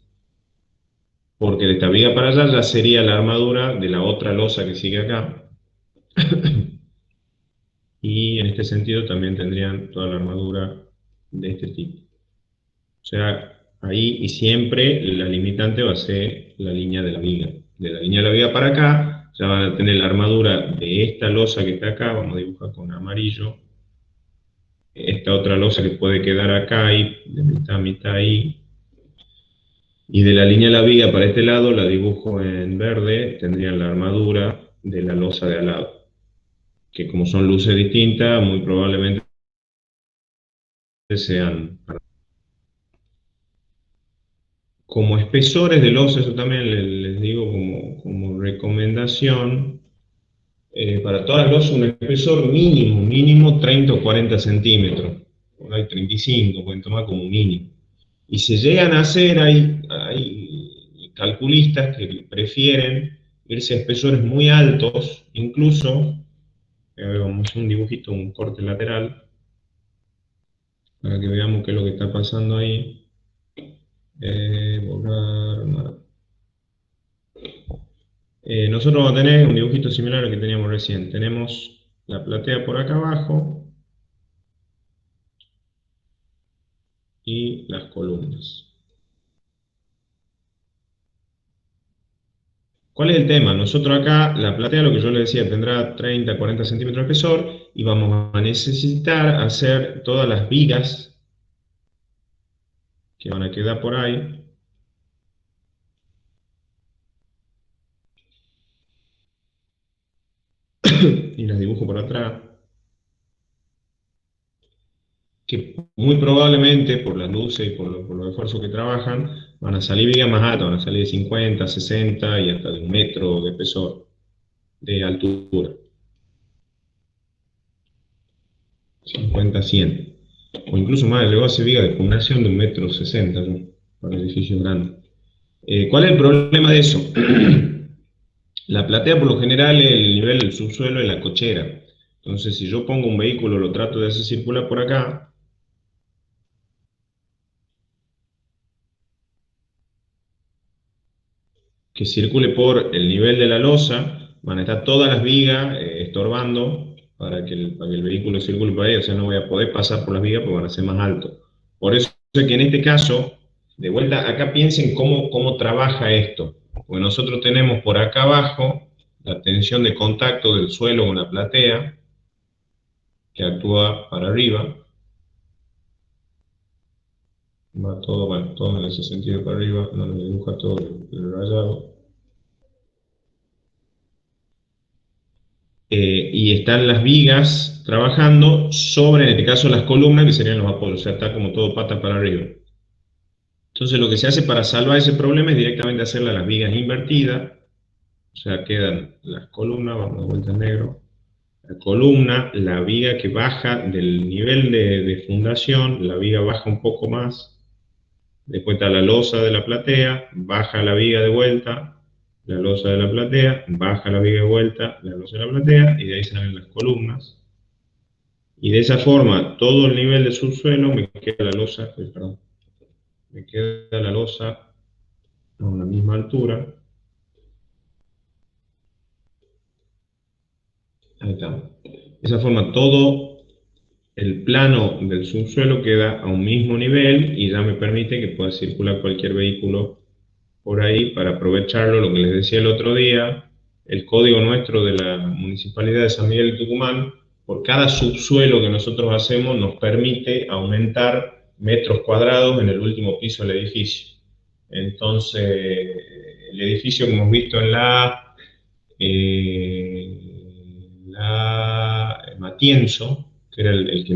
Porque de esta viga para allá ya sería la armadura de la otra losa que sigue acá. y en este sentido también tendrían toda la armadura de este tipo. O sea, ahí y siempre la limitante va a ser la línea de la viga. De la línea de la viga para acá, ya van a tener la armadura de esta losa que está acá, vamos a dibujar con amarillo, esta otra losa que puede quedar acá y de mitad a mitad ahí. Y de la línea de la viga para este lado la dibujo en verde, tendrían la armadura de la losa de al lado. Que como son luces distintas, muy probablemente sean. Como espesores de losa, eso también les digo como recomendación, para todas las losas un espesor mínimo 30 o 40 centímetros, por ahí 35, pueden tomar como mínimo. Y se llegan a hacer, hay calculistas que prefieren irse a espesores muy altos, incluso, vamos a hacer un dibujito, un corte lateral, para que veamos qué es lo que está pasando ahí. Borrar. Nosotros vamos a tener un dibujito similar al que teníamos recién. Tenemos la platea por acá abajo y las columnas. ¿Cuál es el tema? Nosotros acá, la platea, lo que yo les decía, tendrá 30, 40 centímetros de espesor y vamos a necesitar hacer todas las vigas que van a quedar por ahí. Y las dibujo por atrás. Que muy probablemente, por las luces y por los esfuerzos que trabajan, van a salir vigas más altas, van a salir de 50, 60 y hasta de 1 metro de espesor, de altura. 50, 100. O incluso más, luego hace viga de fundación de 1,60 m, ¿no? Para edificios grandes. ¿Cuál es el problema de eso? La platea por lo general, el nivel del subsuelo es la cochera. Entonces, si yo pongo un vehículo, lo trato de hacer circular por acá, que circule por el nivel de la losa, van a estar todas las vigas estorbando para que el vehículo circule por ahí, o sea, no voy a poder pasar por las vigas porque van a ser más altos. Por eso es que en este caso, de vuelta, acá piensen cómo trabaja esto. Porque nosotros tenemos por acá abajo la tensión de contacto del suelo con la platea, que actúa para arriba. Va todo, bueno, todo en ese sentido para arriba, no me dibuja todo el rayado. Y están las vigas trabajando sobre, en este caso, las columnas, que serían los apoyos, o sea, está como todo pata para arriba. Entonces lo que se hace para salvar ese problema es directamente hacerle las vigas invertidas, o sea, quedan las columnas, vamos de vuelta en negro, la columna, la viga que baja del nivel de fundación, la viga baja un poco más, después está la losa de la platea, baja la viga de vuelta, la losa de la platea, baja la viga de vuelta, la losa de la platea, y de ahí salen las columnas. Y de esa forma, todo el nivel de subsuelo me queda la losa, me queda la losa a una misma altura. Ahí está. De esa forma, todo el plano del subsuelo queda a un mismo nivel y ya me permite que pueda circular cualquier vehículo por ahí para aprovecharlo, lo que les decía el otro día, el código nuestro de la Municipalidad de San Miguel de Tucumán, por cada subsuelo que nosotros hacemos nos permite aumentar metros cuadrados en el último piso del edificio. Entonces, el edificio que hemos visto en la Matienzo, que era el que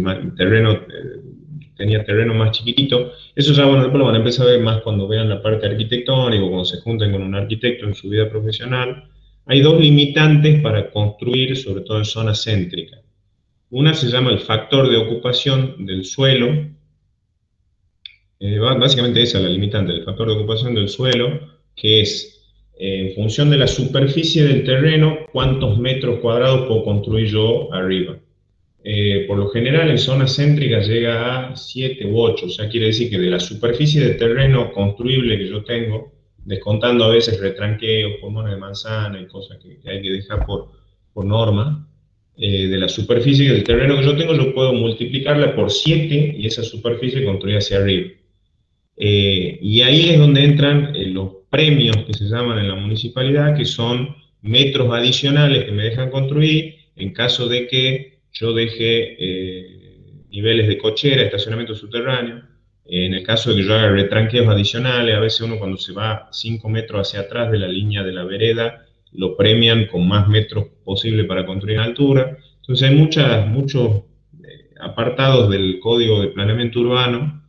tenía terreno más chiquitito, eso ya, bueno, después lo van a empezar a ver más cuando vean la parte arquitectónica, cuando se junten con un arquitecto en su vida profesional. Hay dos limitantes para construir, sobre todo en zonas céntricas. Una se llama el factor de ocupación del suelo, básicamente esa es la limitante, el factor de ocupación del suelo, que es, en función de la superficie del terreno, cuántos metros cuadrados puedo construir yo arriba. Por lo general en zonas céntricas llega a 7 u 8, o sea, quiere decir que de la superficie de terreno construible que yo tengo, descontando a veces retranqueos, pulmones de manzana y cosas que hay que dejar por norma, de la superficie del terreno que yo tengo, yo puedo multiplicarla por 7 y esa superficie construir hacia arriba. Y ahí es donde entran los premios que se llaman en la municipalidad, que son metros adicionales que me dejan construir en caso de que yo deje niveles de cochera, estacionamiento subterráneo. En el caso de que yo haga retranqueos adicionales, a veces uno cuando se va 5 metros hacia atrás de la línea de la vereda, lo premian con más metros posible para construir en altura. Entonces hay muchos apartados del Código de Planeamiento Urbano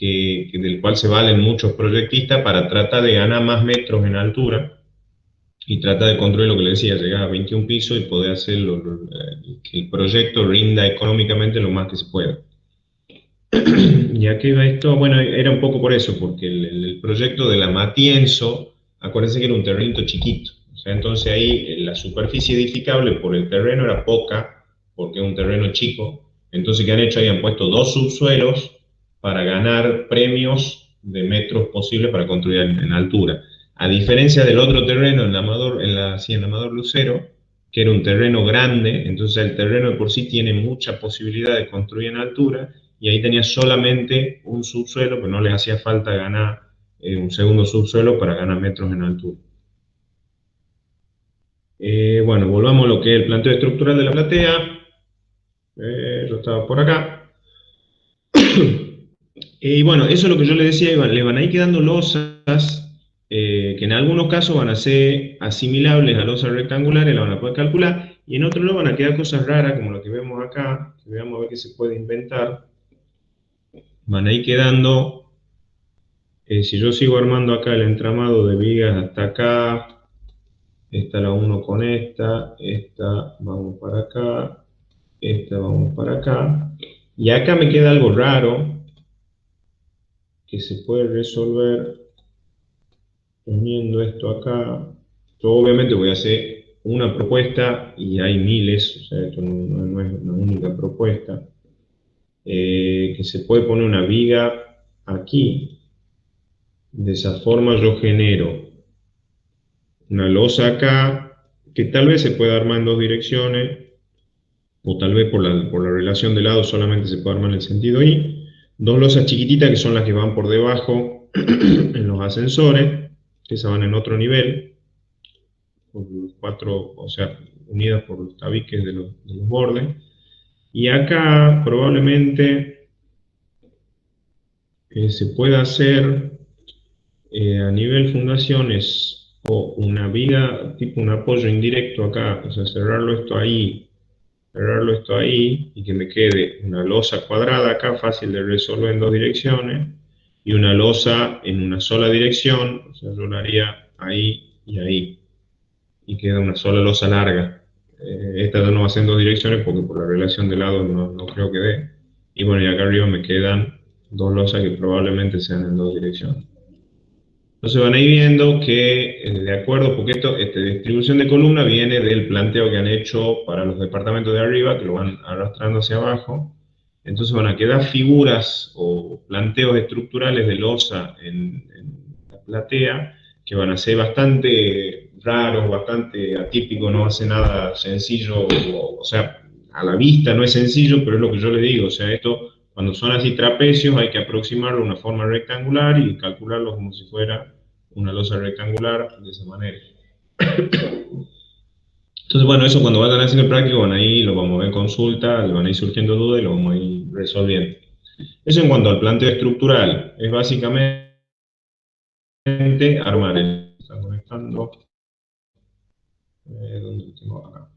del cual se valen muchos proyectistas para tratar de ganar más metros en altura y trata de construir lo que le decía, llegar a 21 pisos y poder hacer que el proyecto rinda económicamente lo más que se pueda. ¿Y a qué iba esto? Bueno, era un poco por eso, porque el proyecto de la Matienzo, acuérdense que era un terrenito chiquito, o sea, entonces ahí la superficie edificable por el terreno era poca, porque es un terreno chico, entonces ¿qué han hecho? Ahí han puesto 2 subsuelos para ganar premios de metros posibles para construir en altura. A diferencia del otro terreno, en Amador Lucero, que era un terreno grande, entonces el terreno de por sí tiene mucha posibilidad de construir en altura, y ahí tenía solamente un subsuelo, pero no les hacía falta ganar un segundo subsuelo para ganar metros en altura. Bueno, volvamos a lo que es el planteo estructural de la platea. Yo estaba por acá. Y bueno, eso es lo que yo les decía, le van a ir quedando losas que en algunos casos van a ser asimilables a losas rectangulares, la van a poder calcular, y en otros no van a quedar cosas raras, como lo que vemos acá, que veamos a ver qué se puede inventar. Van a ir quedando, si yo sigo armando acá el entramado de vigas hasta acá, esta la uno con esta vamos para acá, esta vamos para acá, y acá me queda algo raro, que se puede resolver uniendo esto acá. Yo obviamente voy a hacer una propuesta, y hay miles, o sea, esto no es una única propuesta, que se puede poner una viga aquí. De esa forma yo genero una losa acá, que tal vez se pueda armar en 2 direcciones, o tal vez por la relación de lado solamente se puede armar en el sentido Y. 2 losas chiquititas que son las que van por debajo en los ascensores, que esas van en otro nivel, por 4, o sea, unidas por los tabiques de los bordes. Y acá probablemente se pueda hacer a nivel fundaciones o una viga tipo un apoyo indirecto acá, o sea, cerrarlo esto ahí, y que me quede una losa cuadrada acá, fácil de resolver en 2 direcciones, y una losa en una sola dirección, o sea, yo la haría ahí y ahí, y queda una sola losa larga. Esta no va a ser en 2 direcciones porque por la relación de lado no creo que dé. Y bueno, y acá arriba me quedan 2 losas que probablemente sean en 2 direcciones. Entonces van a ir viendo que, de acuerdo, porque esta distribución de columna viene del planteo que han hecho para los departamentos de arriba, que lo van arrastrando hacia abajo. Entonces van a quedar figuras o planteos estructurales de losa en la platea, que van a ser bastante raros, bastante atípicos, no va a ser nada sencillo, o sea, a la vista no es sencillo, pero es lo que yo les digo, o sea, esto, cuando son así trapecios, hay que aproximarlo de una forma rectangular y calcularlo como si fuera una losa rectangular de esa manera. Entonces, bueno, eso cuando vayan haciendo el práctico, van a ir, lo vamos a ver en consulta, le van a ir surgiendo dudas y lo vamos a ir resolviendo. Eso en cuanto al planteo estructural, es básicamente armar el... Está conectando... ¿dónde lo tengo acá?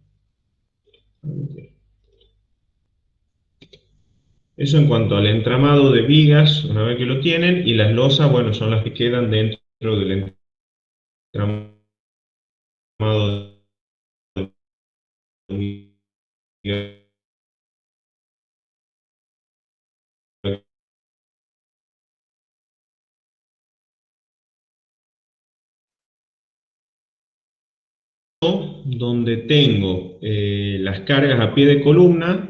Eso en cuanto al entramado de vigas, una vez que lo tienen, y las losas, bueno, son las que quedan dentro del entramado de vigas donde tengo las cargas a pie de columna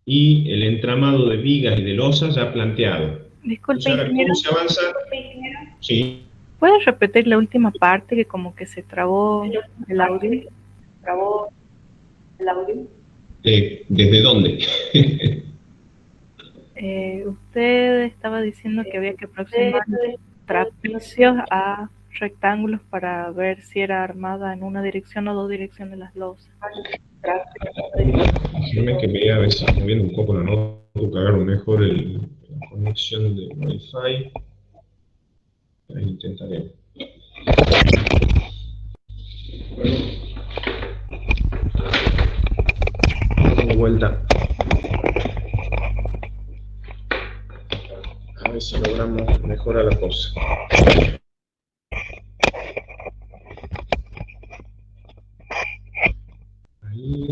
y el entramado de vigas y de losas ya planteado. Disculpe, Entonces, ahora, ingeniero. ¿cómo se avanza? Sí. ¿Puedes repetir la última parte que como que se trabó el audio? ¿Desde dónde? Usted estaba diciendo que había que aproximar trapecios a rectángulos para ver si era armada en una dirección o dos direcciones las losas. Déjame que vea a ver si moviendo un poco la notebook, agarro mejor la conexión de Wi-Fi. Ahí intentaré. Bueno, de vuelta. A ver si logramos mejorar la cosa. Ahí.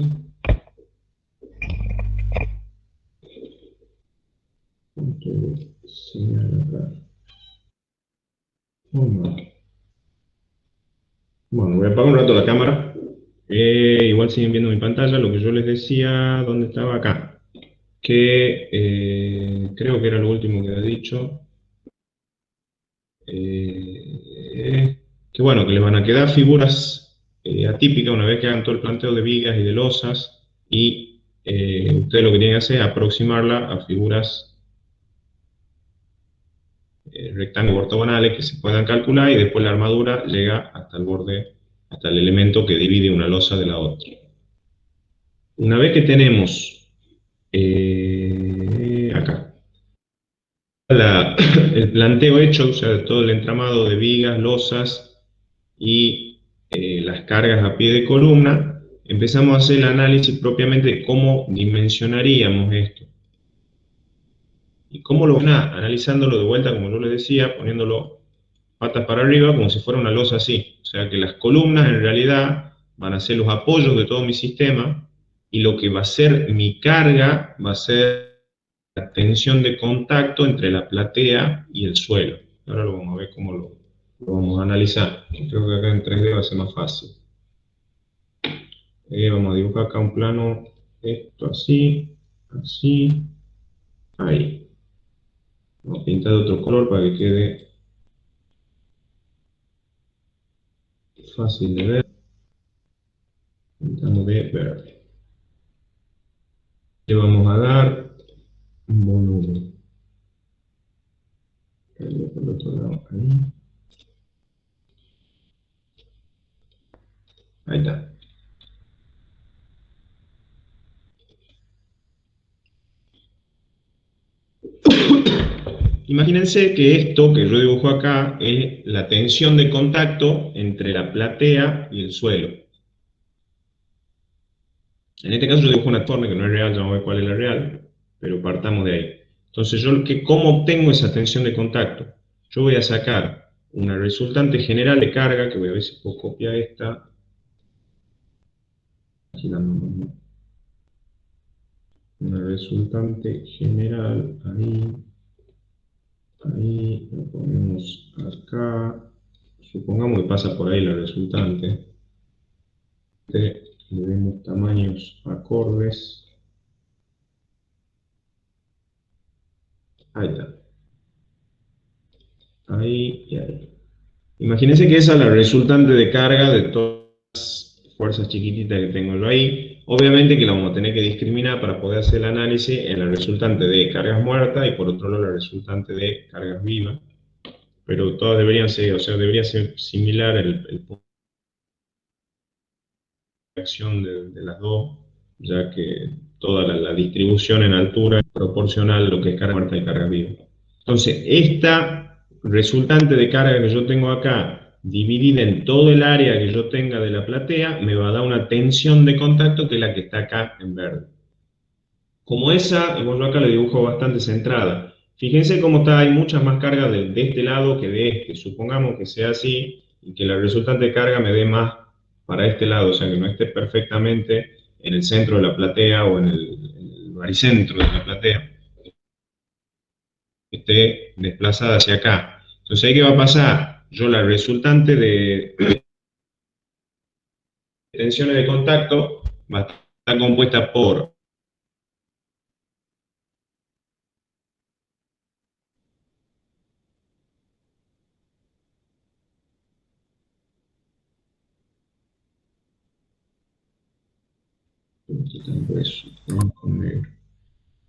Punto de señal acá. Bueno, voy a apagar un rato la cámara. Igual siguen viendo mi pantalla. Lo que yo les decía, ¿dónde estaba? Acá. Que creo que era lo último que había dicho. Que bueno, que les van a quedar figuras atípicas una vez que hagan todo el planteo de vigas y de losas. Y ustedes lo que tienen que hacer es aproximarla a figuras rectángulos ortogonales que se puedan calcular y después la armadura llega hasta el borde, hasta el elemento que divide una losa de la otra. Una vez que tenemos acá el planteo hecho, o sea, todo el entramado de vigas, losas y las cargas a pie de columna, empezamos a hacer el análisis propiamente de cómo dimensionaríamos esto. ¿Y cómo lo van analizándolo de vuelta, como yo les decía, poniéndolo patas para arriba como si fuera una losa así? O sea que las columnas en realidad van a ser los apoyos de todo mi sistema y lo que va a ser mi carga va a ser la tensión de contacto entre la platea y el suelo. Ahora lo vamos a ver cómo lo vamos a analizar. Creo que acá en 3D va a ser más fácil. Vamos a dibujar acá un plano, esto así, así, ahí. Vamos a pintar de otro color para que quede fácil de ver. Pintamos de verde. Le vamos a dar un volumen. Ahí, por el otro lado, ahí. Ahí está. Imagínense que esto que yo dibujo acá es la tensión de contacto entre la platea y el suelo. En este caso yo dibujo una torre que no es real, ya vamos a ver cuál es la real, pero partamos de ahí. Entonces, ¿cómo obtengo esa tensión de contacto? Yo voy a sacar una resultante general de carga, que voy a ver si puedo copiar esta. Aquí una resultante general, ahí, lo ponemos acá. Supongamos que pasa por ahí la resultante. Le demos tamaños acordes. Ahí está. Ahí y ahí. Imagínense que esa es la resultante de carga de todas las fuerzas chiquititas que tengo yo ahí. Obviamente que la vamos a tener que discriminar para poder hacer el análisis en la resultante de cargas muertas y por otro lado la resultante de cargas vivas. Pero todas deberían ser, o sea, debería ser similar el punto de acción de las dos, ya que toda la distribución en altura es proporcional a lo que es carga muerta y carga viva. Entonces, esta resultante de carga que yo tengo acá, dividida en todo el área que yo tenga de la platea, me va a dar una tensión de contacto que es la que está acá en verde. Como esa, yo acá le dibujo bastante centrada. Fíjense cómo está, hay mucha más carga de este lado que de este. Supongamos que sea así y que la resultante de carga me dé más para este lado, o sea que no esté perfectamente en el centro de la platea o en el baricentro de la platea, esté desplazada hacia acá. Entonces, ¿ahí qué va a pasar? Yo la resultante de tensiones de contacto va a estar compuesta por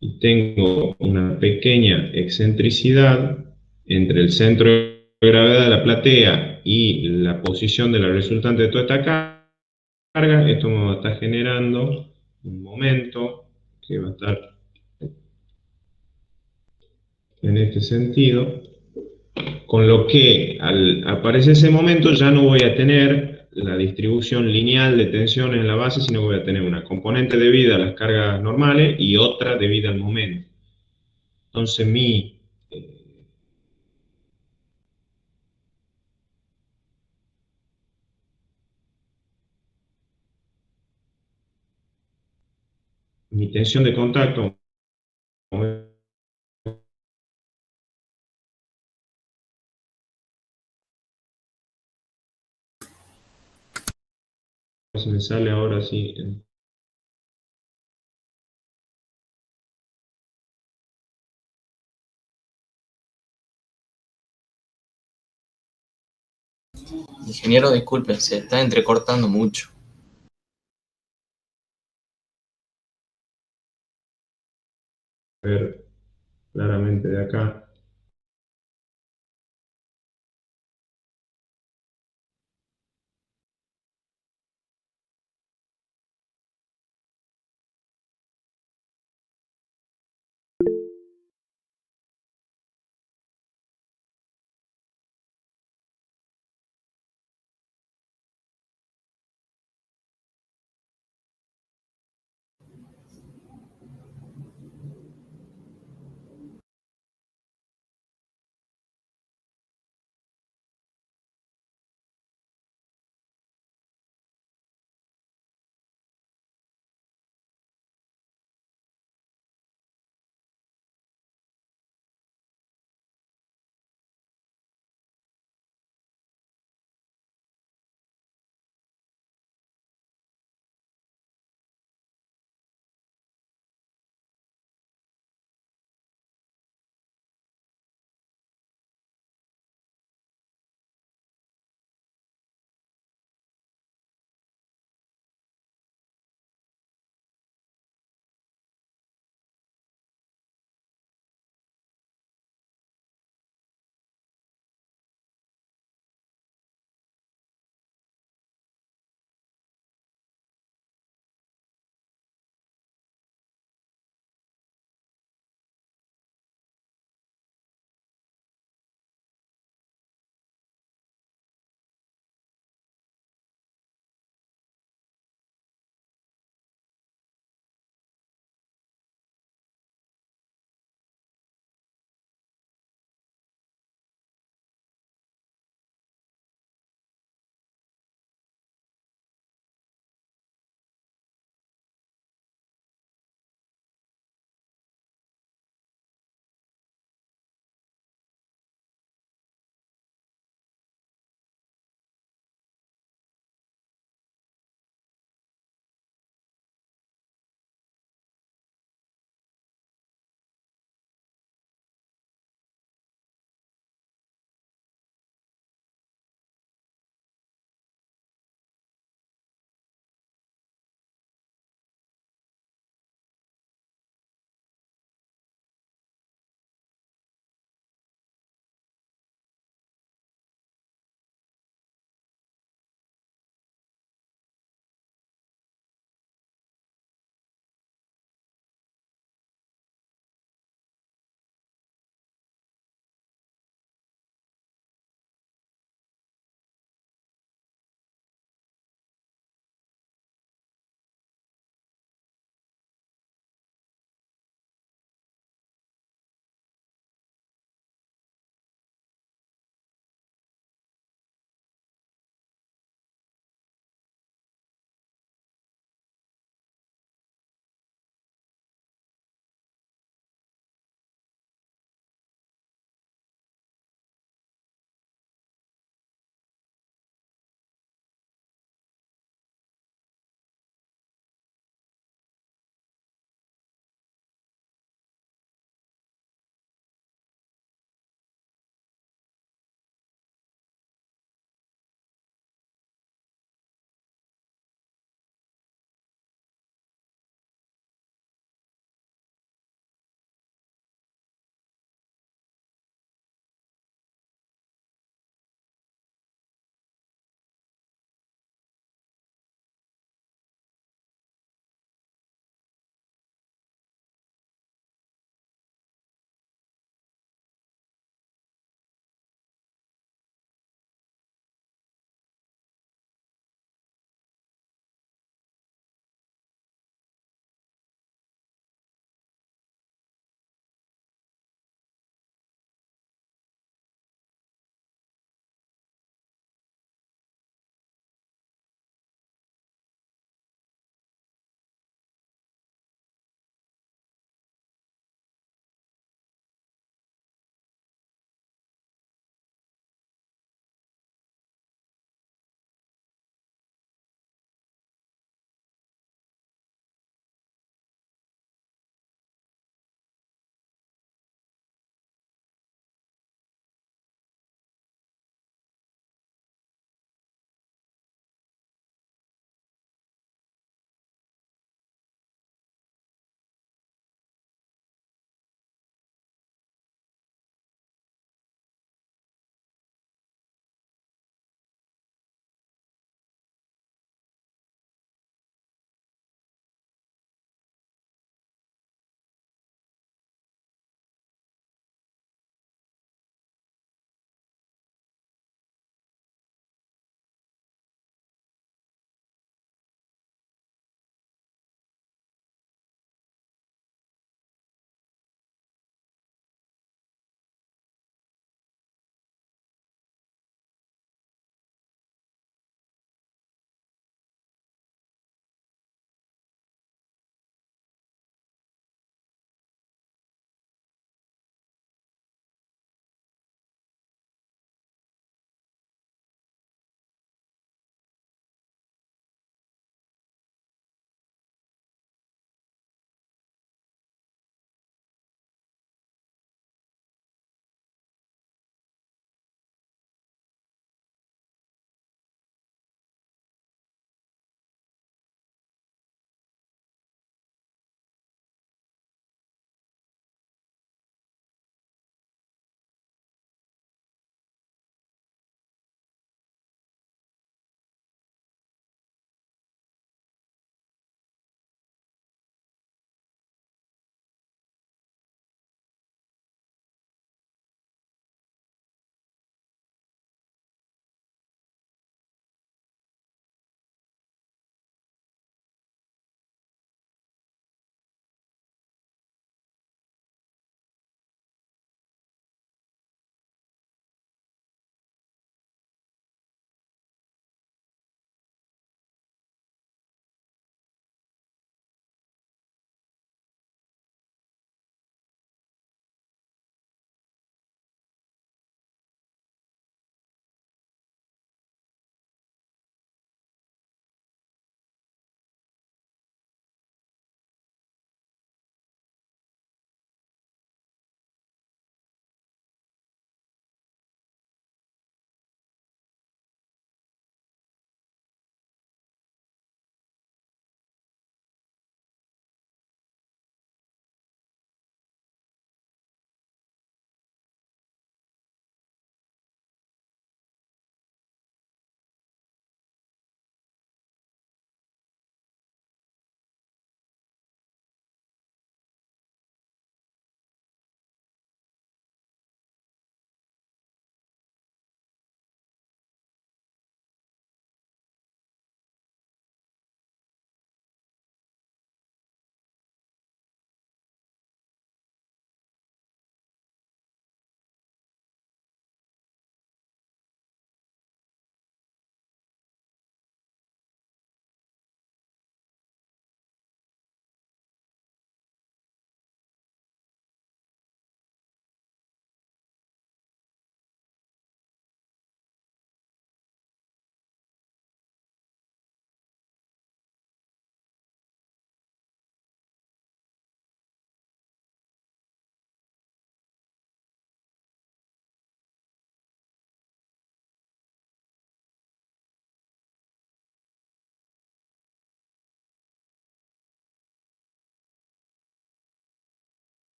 Y tengo una pequeña excentricidad entre el centro de gravedad de la platea y la posición de la resultante de toda esta carga. Esto me va a estar generando un momento que va a estar en este sentido, con lo que al aparecer ese momento ya no voy a tener la distribución lineal de tensiones en la base, sino que voy a tener una componente debida a las cargas normales y otra debida al momento. Entonces mi tensión de contacto, si me sale ahora sí. Ingeniero, disculpe, se está entrecortando mucho. Ver claramente de acá.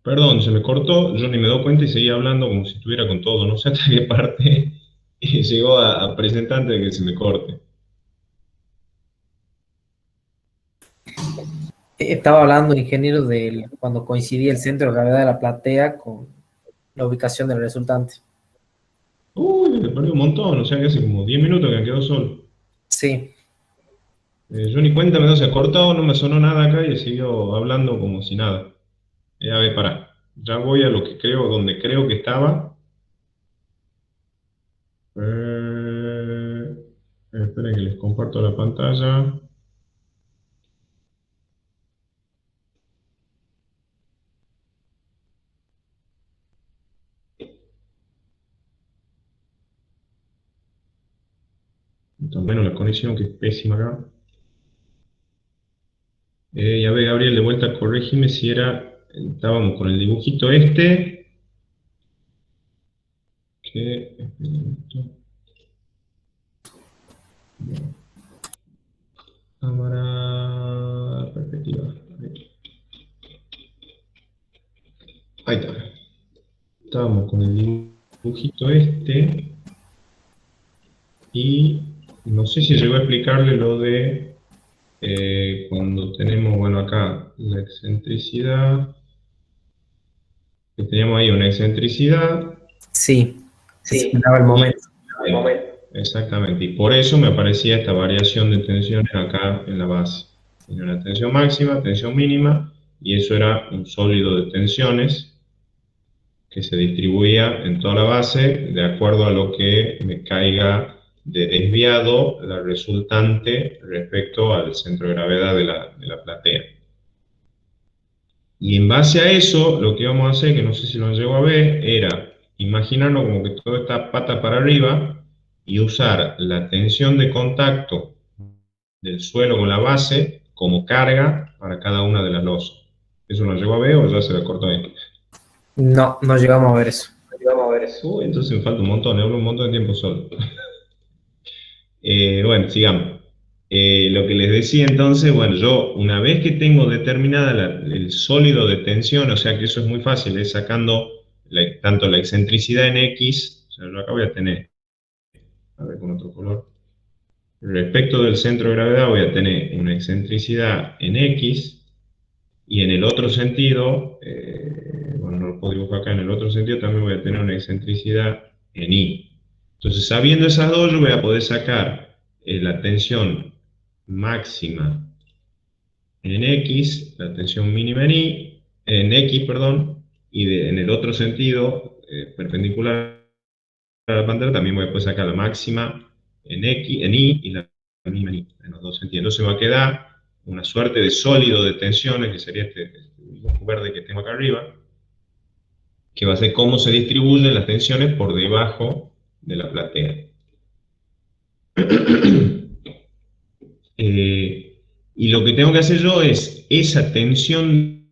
Perdón, se me cortó, yo ni me doy cuenta y seguía hablando como si estuviera con todo. No sé hasta qué parte llegó a presentar antes de que se me corte. Estaba hablando, ingeniero, de cuando coincidía el centro de gravedad de la platea con la ubicación del resultante. Uy, me perdí un montón, o sea que hace como 10 minutos que me quedó solo. Sí, Yo ni cuenta me dio, se ha cortado, no me sonó nada acá y siguió hablando como si nada. A ver, pará. Ya voy a lo que creo, donde creo que estaba. Esperen que les comparto la pantalla. También la conexión que es pésima acá. Ya ve, Gabriel, de vuelta, corregime si era. Estábamos con el dibujito este. Que. Cámara. Perspectiva. Ahí está. Estábamos con el dibujito este. Y no sé si llegó a explicarle lo de cuando tenemos, bueno, acá la excentricidad, que teníamos ahí una excentricidad. sí, se señalaba el momento. Exactamente, y por eso me aparecía esta variación de tensiones acá en la base. Tenía una tensión máxima, tensión mínima, y eso era un sólido de tensiones que se distribuía en toda la base de acuerdo a lo que me caiga de desviado la resultante respecto al centro de gravedad de la platea. Y en base a eso, lo que íbamos a hacer, que no sé si lo llegó a ver, era imaginarnos como que todo está pata para arriba y usar la tensión de contacto del suelo con la base como carga para cada una de las losas. ¿Eso lo llegó a ver o ya se le cortó ahí? No, no llegamos a ver eso. Entonces me falta un montón, hablo un montón de tiempo solo. Bueno, sigamos. Lo que les decía entonces, bueno, yo una vez que tengo determinada el sólido de tensión, o sea que eso es muy fácil, es sacando tanto la excentricidad en X, o sea, yo acá voy a tener, a ver con otro color, respecto del centro de gravedad voy a tener una excentricidad en X, y en el otro sentido, bueno, no lo puedo dibujar acá, en el otro sentido también voy a tener una excentricidad en Y. Entonces, sabiendo esas dos, yo voy a poder sacar la tensión máxima en X, la tensión mínima en Y, en X, perdón, y en el otro sentido, perpendicular a la pantalla, también voy a poder sacar la máxima en X, en Y, y la mínima en Y, en los dos sentidos. Entonces me va a quedar una suerte de sólido de tensiones, que sería este dibujo verde que tengo acá arriba, que va a ser cómo se distribuyen las tensiones por debajo de la platea. Y lo que tengo que hacer yo es esa tensión de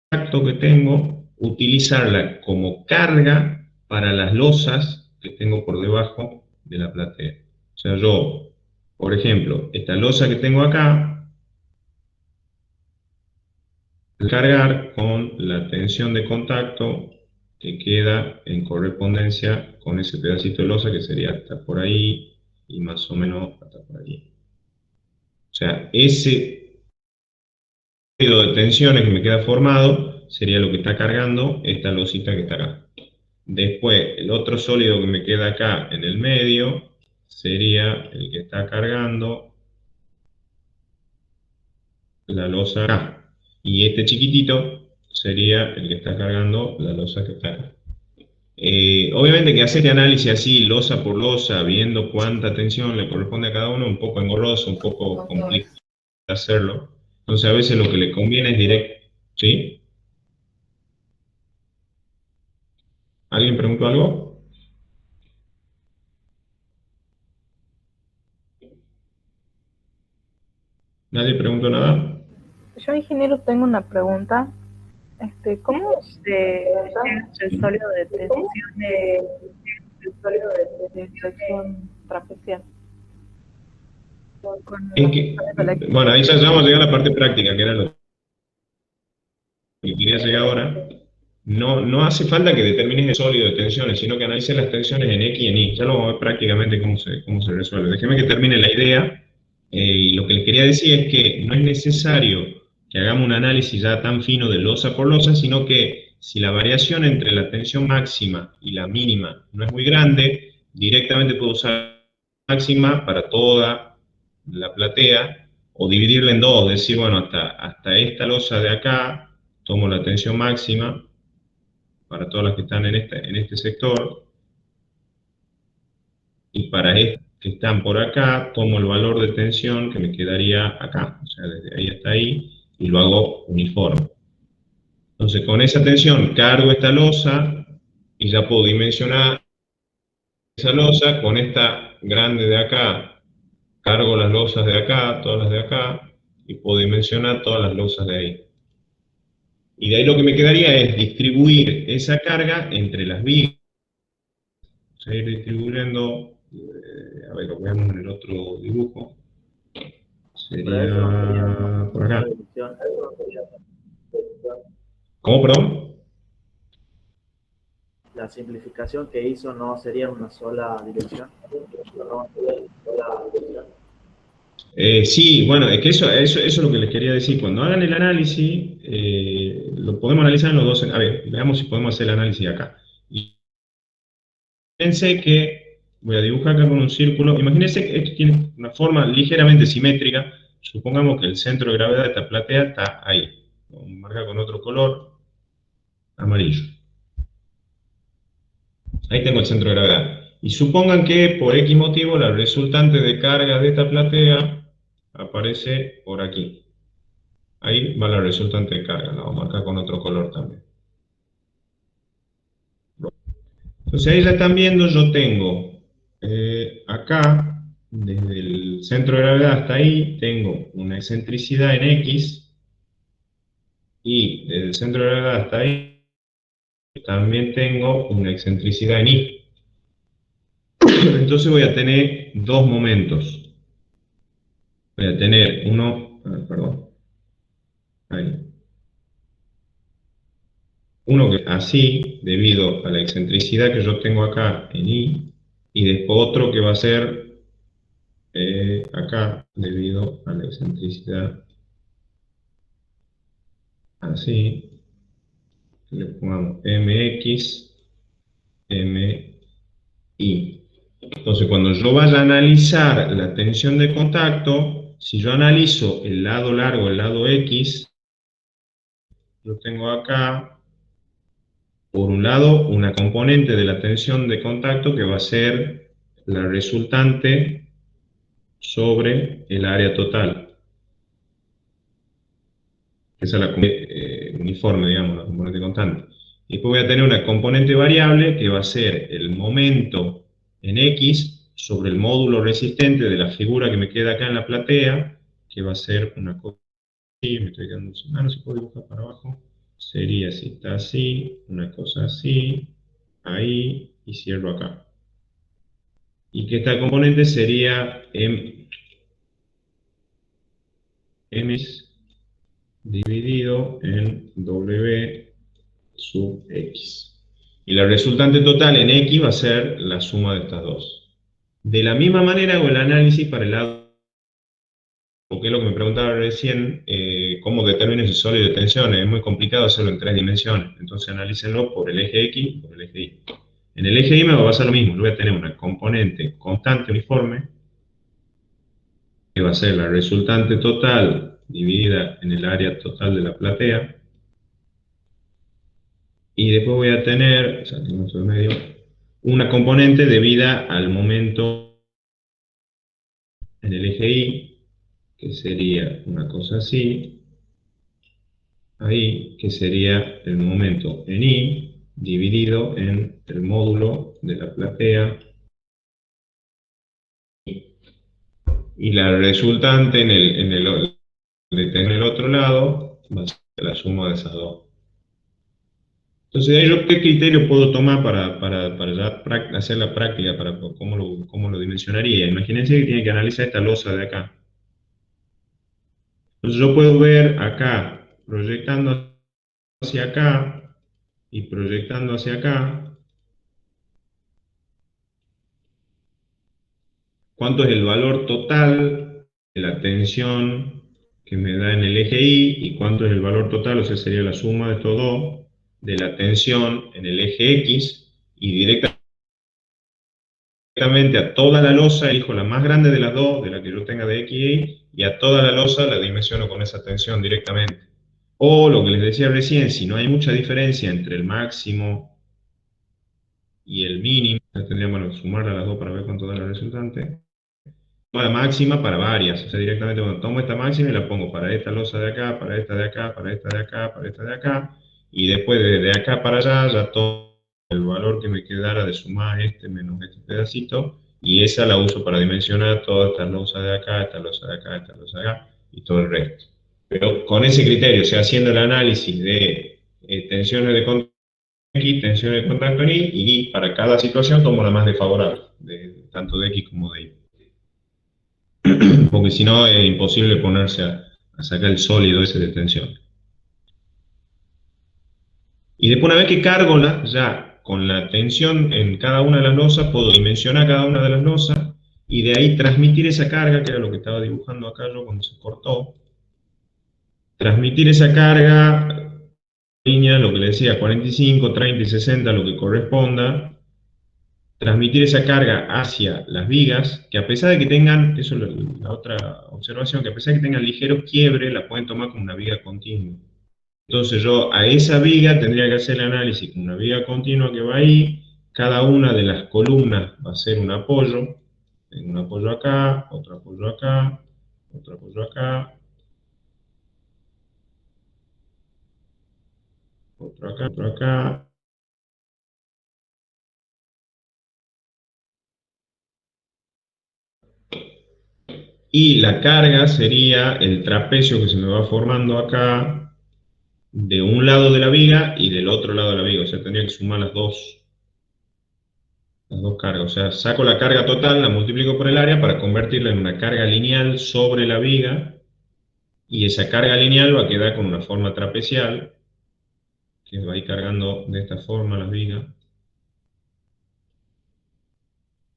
contacto que tengo, utilizarla como carga para las losas que tengo por debajo de la platea. O sea, yo, por ejemplo, esta losa que tengo acá, cargar con la tensión de contacto que queda en correspondencia con ese pedacito de losa que sería hasta por ahí y más o menos hasta por ahí. O sea, ese sólido de tensiones que me queda formado sería lo que está cargando esta losita que está acá. Después, el otro sólido que me queda acá en el medio sería el que está cargando la losa acá. Y este chiquitito sería el que está cargando la losa que está acá. Obviamente que hacer este análisis así, losa por losa, viendo cuánta tensión le corresponde a cada uno, un poco engorroso, un poco complicado hacerlo. Entonces a veces lo que le conviene es directo. ¿Sí? ¿Alguien preguntó algo? ¿Nadie preguntó nada? Yo, ingeniero, tengo una pregunta. ¿Cómo se llega el sólido de tensión de sección trapecial? Es que, bueno, ahí ya vamos a llegar a la parte práctica, que era lo que quería llegar ahora. no hace falta que determines el sólido de tensiones, sino que analices las tensiones en X y en Y. Ya lo vamos a ver prácticamente cómo se resuelve. Déjeme que termine la idea. Y lo que les quería decir es que no es necesario que hagamos un análisis ya tan fino de losa por losa, sino que si la variación entre la tensión máxima y la mínima no es muy grande, directamente puedo usar la máxima para toda la platea, o dividirla en dos, decir, bueno, hasta esta losa de acá, tomo la tensión máxima, para todas las que están en este sector, y para estas que están por acá, tomo el valor de tensión que me quedaría acá, o sea, desde ahí hasta ahí, y lo hago uniforme. Entonces, con esa tensión cargo esta losa, y ya puedo dimensionar esa losa. Con esta grande de acá, cargo las losas de acá, todas las de acá, y puedo dimensionar todas las losas de ahí. Y de ahí lo que me quedaría es distribuir esa carga entre las vigas. Vamos a ir distribuyendo, a ver, lo vemos en el otro dibujo. Pero eso no sería Sería por acá. una dirección. ¿Cómo, perdón? La simplificación que hizo no sería una sola dirección. Sí, bueno, es que eso es lo que les quería decir. Cuando hagan el análisis, lo podemos analizar en los dos. A ver, veamos si podemos hacer el análisis acá. Y pensé que voy a dibujar acá con un círculo. Imagínense que esto tiene una forma ligeramente simétrica. Supongamos que el centro de gravedad de esta platea está ahí. Vamos a marcar con otro color, amarillo. Ahí tengo el centro de gravedad. Y supongan que por X motivo la resultante de carga de esta platea aparece por aquí. Ahí va la resultante de carga, la vamos a marcar con otro color también. Entonces ahí ya están viendo, yo tengo acá, desde el centro de gravedad hasta ahí, tengo una excentricidad en X, y desde el centro de gravedad hasta ahí, también tengo una excentricidad en Y. Entonces voy a tener dos momentos. Voy a tener uno, perdón, ahí. Uno que así, debido a la excentricidad que yo tengo acá en Y, y después otro que va a ser acá, debido a la excentricidad así, le pongamos mx, mi. Entonces, cuando yo vaya a analizar la tensión de contacto, si yo analizo el lado largo, el lado X, yo tengo acá, por un lado, una componente de la tensión de contacto que va a ser la resultante sobre el área total. Esa es la uniforme, digamos, la componente constante. Y después voy a tener una componente variable que va a ser el momento en X sobre el módulo resistente de la figura que me queda acá en la platea, que va a ser una cosa así, me estoy quedando sin mano, si puedo dibujar para abajo. Sería, si está así, una cosa así, ahí, y cierro acá. Y que esta componente sería M dividido en W sub X. Y la resultante total en X va a ser la suma de estas dos. De la misma manera hago el análisis para el lado, porque es lo que me preguntaba recién, cómo determino ese sólido de tensión. Es muy complicado hacerlo en tres dimensiones. Entonces analícenlo por el eje X y por el eje Y. En el eje Y me va a pasar lo mismo. Yo voy a tener una componente constante uniforme, que va a ser la resultante total dividida en el área total de la platea. Y después voy a tener, saquemos el medio, una componente debida al momento en el eje Y, que sería una cosa así, ahí, que sería el momento en Y, dividido en el módulo de la platea, y la resultante en el otro lado va a ser la suma de esas dos. Entonces, de ahí yo, ¿qué criterio puedo tomar para ya hacer la práctica, para cómo lo dimensionaría? Imagínense que tiene que analizar esta losa de acá. Entonces yo puedo ver acá, proyectando hacia acá, y proyectando hacia acá, ¿cuánto es el valor total de la tensión que me da en el eje Y y cuánto es el valor total, o sea, sería la suma de estos dos, de la tensión en el eje X, y directamente a toda la losa elijo la más grande de las dos, de la que yo tenga de X y Y, y a toda la losa la dimensiono con esa tensión directamente. O lo que les decía recién, si no hay mucha diferencia entre el máximo y el mínimo, ya tendríamos que sumar a las dos para ver cuánto da la resultante. La máxima para varias, o sea, directamente cuando tomo esta máxima y la pongo para esta losa de acá, para esta de acá, para esta de acá, para esta de acá, y después de acá para allá ya todo el valor que me quedara de sumar este menos este pedacito, y esa la uso para dimensionar todas estas losas de acá, esta losa de acá, esta losa de acá, y todo el resto. Pero con ese criterio, o sea, haciendo el análisis de tensiones de contacto X, tensiones de contacto en Y, y para cada situación tomo la más desfavorable, tanto de X como de Y. Porque si no es imposible ponerse a sacar el sólido ese de tensión. Y después, una vez que cargo ya con la tensión en cada una de las losas, puedo dimensionar cada una de las losas y de ahí transmitir esa carga, que era lo que estaba dibujando acá yo cuando se cortó. Transmitir esa carga, línea, lo que le decía, 45, 30 y 60, lo que corresponda. Transmitir esa carga hacia las vigas, que a pesar de que tengan, eso es la otra observación, que a pesar de que tengan ligero quiebre, la pueden tomar como una viga continua. Entonces yo a esa viga tendría que hacer el análisis con una viga continua que va ahí, cada una de las columnas va a ser un apoyo, tengo un apoyo acá, otro apoyo acá, otro apoyo acá, otro acá. Y la carga sería el trapecio que se me va formando acá, de un lado de la viga y del otro lado de la viga, o sea, tendría que sumar las dos cargas, o sea, saco la carga total, la multiplico por el área para convertirla en una carga lineal sobre la viga, y esa carga lineal va a quedar con una forma trapecial, que va a ir cargando de esta forma las vigas,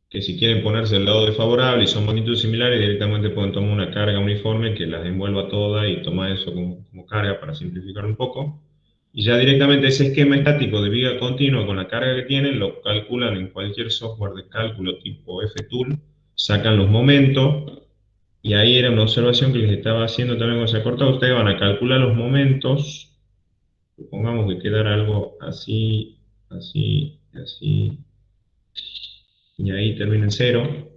que si quieren ponerse del lado desfavorable y son magnitudes similares, directamente pueden tomar una carga uniforme que las envuelva todas y tomar eso como carga para simplificar un poco. Y ya directamente ese esquema estático de viga continua con la carga que tienen, lo calculan en cualquier software de cálculo tipo FTool, sacan los momentos, y ahí era una observación que les estaba haciendo también cuando se ha cortado. Ustedes van a calcular los momentos, supongamos que quedara algo así, así, así, y ahí termina en 0,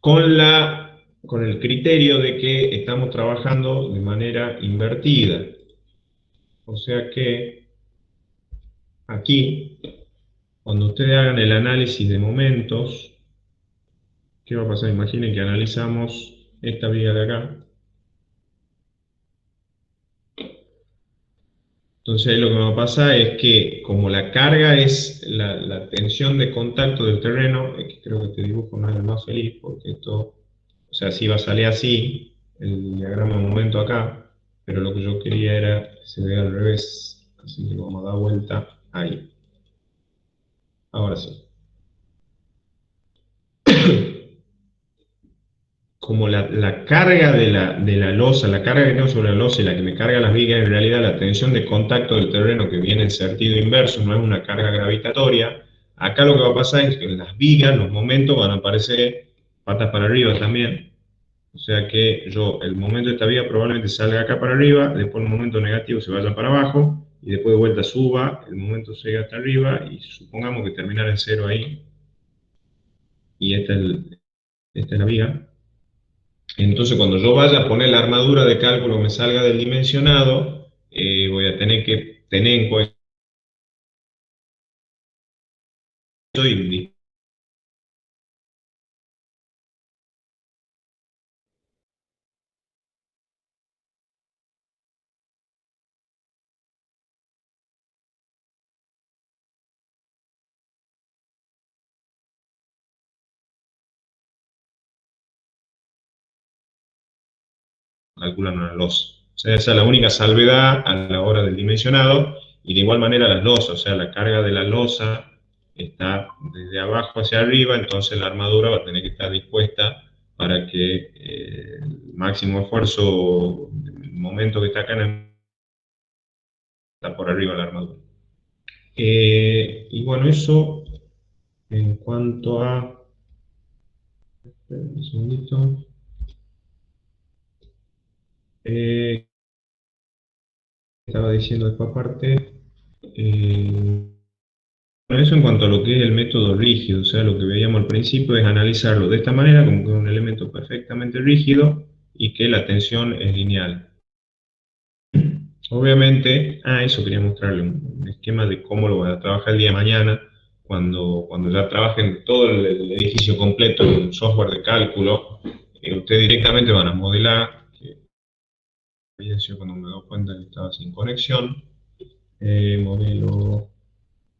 con el criterio de que estamos trabajando de manera invertida. O sea que aquí, cuando ustedes hagan el análisis de momentos, ¿qué va a pasar? Imaginen que analizamos esta viga de acá. Entonces ahí lo que va a pasar es que, como la carga es la tensión de contacto del terreno, que creo que este dibujo no es el más feliz, porque esto, o sea, sí va a salir así, el diagrama de momento acá, pero lo que yo quería era que se vea al revés, así que vamos a dar vuelta ahí. Ahora sí. Como la carga de la losa, la carga que tengo sobre la losa y la que me carga las vigas, en realidad la tensión de contacto del terreno que viene en sentido inverso, no es una carga gravitatoria. Acá lo que va a pasar es que en las vigas los momentos van a aparecer patas para arriba también. O sea que el momento de esta viga probablemente salga acá para arriba, después el momento negativo se vaya para abajo, y después de vuelta suba, el momento se llega hasta arriba, y supongamos que terminara en 0 ahí, y esta es la viga. Entonces, cuando yo vaya a poner la armadura de cálculo que me salga del dimensionado, voy a tener que tener en cuenta y calculan una losa. O sea, esa es la única salvedad a la hora del dimensionado, y de igual manera las losas, o sea, la carga de la losa está desde abajo hacia arriba, entonces la armadura va a tener que estar dispuesta para que el máximo esfuerzo, el momento que está acá está por arriba la armadura. Y bueno, eso en cuanto a... Un segundito. Estaba diciendo después aparte, bueno, eso en cuanto a lo que es el método rígido, o sea, lo que veíamos al principio es analizarlo de esta manera, como que es un elemento perfectamente rígido y que la tensión es lineal. Obviamente, eso quería mostrarle un esquema de cómo lo voy a trabajar el día de mañana, cuando ya trabajen todo el edificio completo en software de cálculo, ustedes directamente van a modelar, cuando me doy cuenta que estaba sin conexión, modelo,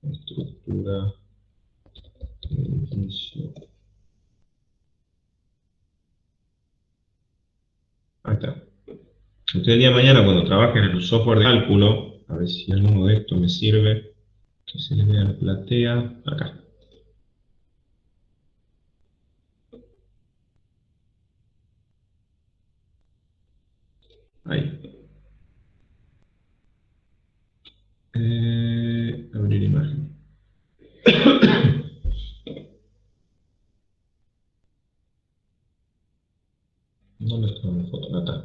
estructura, edificio. Ahí está. Ustedes el día de mañana cuando trabajen en el software de cálculo, a ver si alguno de estos me sirve, que se le vea la platea, acá. Ahí. Abrir imagen. ¿Dónde está la foto? Acá.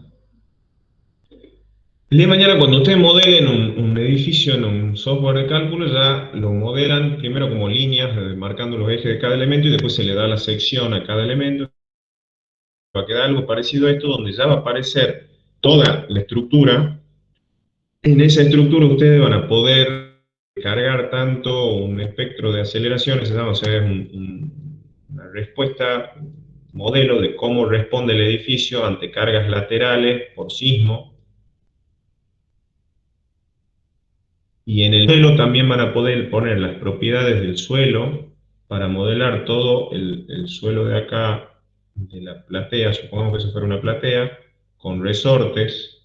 El día de mañana, cuando ustedes modelen un edificio en un software de cálculo, ya lo modelan primero como líneas, marcando los ejes de cada elemento, y después se le da la sección a cada elemento. Va a quedar algo parecido a esto, donde ya va a aparecer toda la estructura. En esa estructura ustedes van a poder cargar tanto un espectro de aceleraciones, o sea, una respuesta, un modelo de cómo responde el edificio ante cargas laterales por sismo. Y en el modelo también van a poder poner las propiedades del suelo para modelar todo el suelo de acá, de la platea, supongamos que eso fuera una platea, con resortes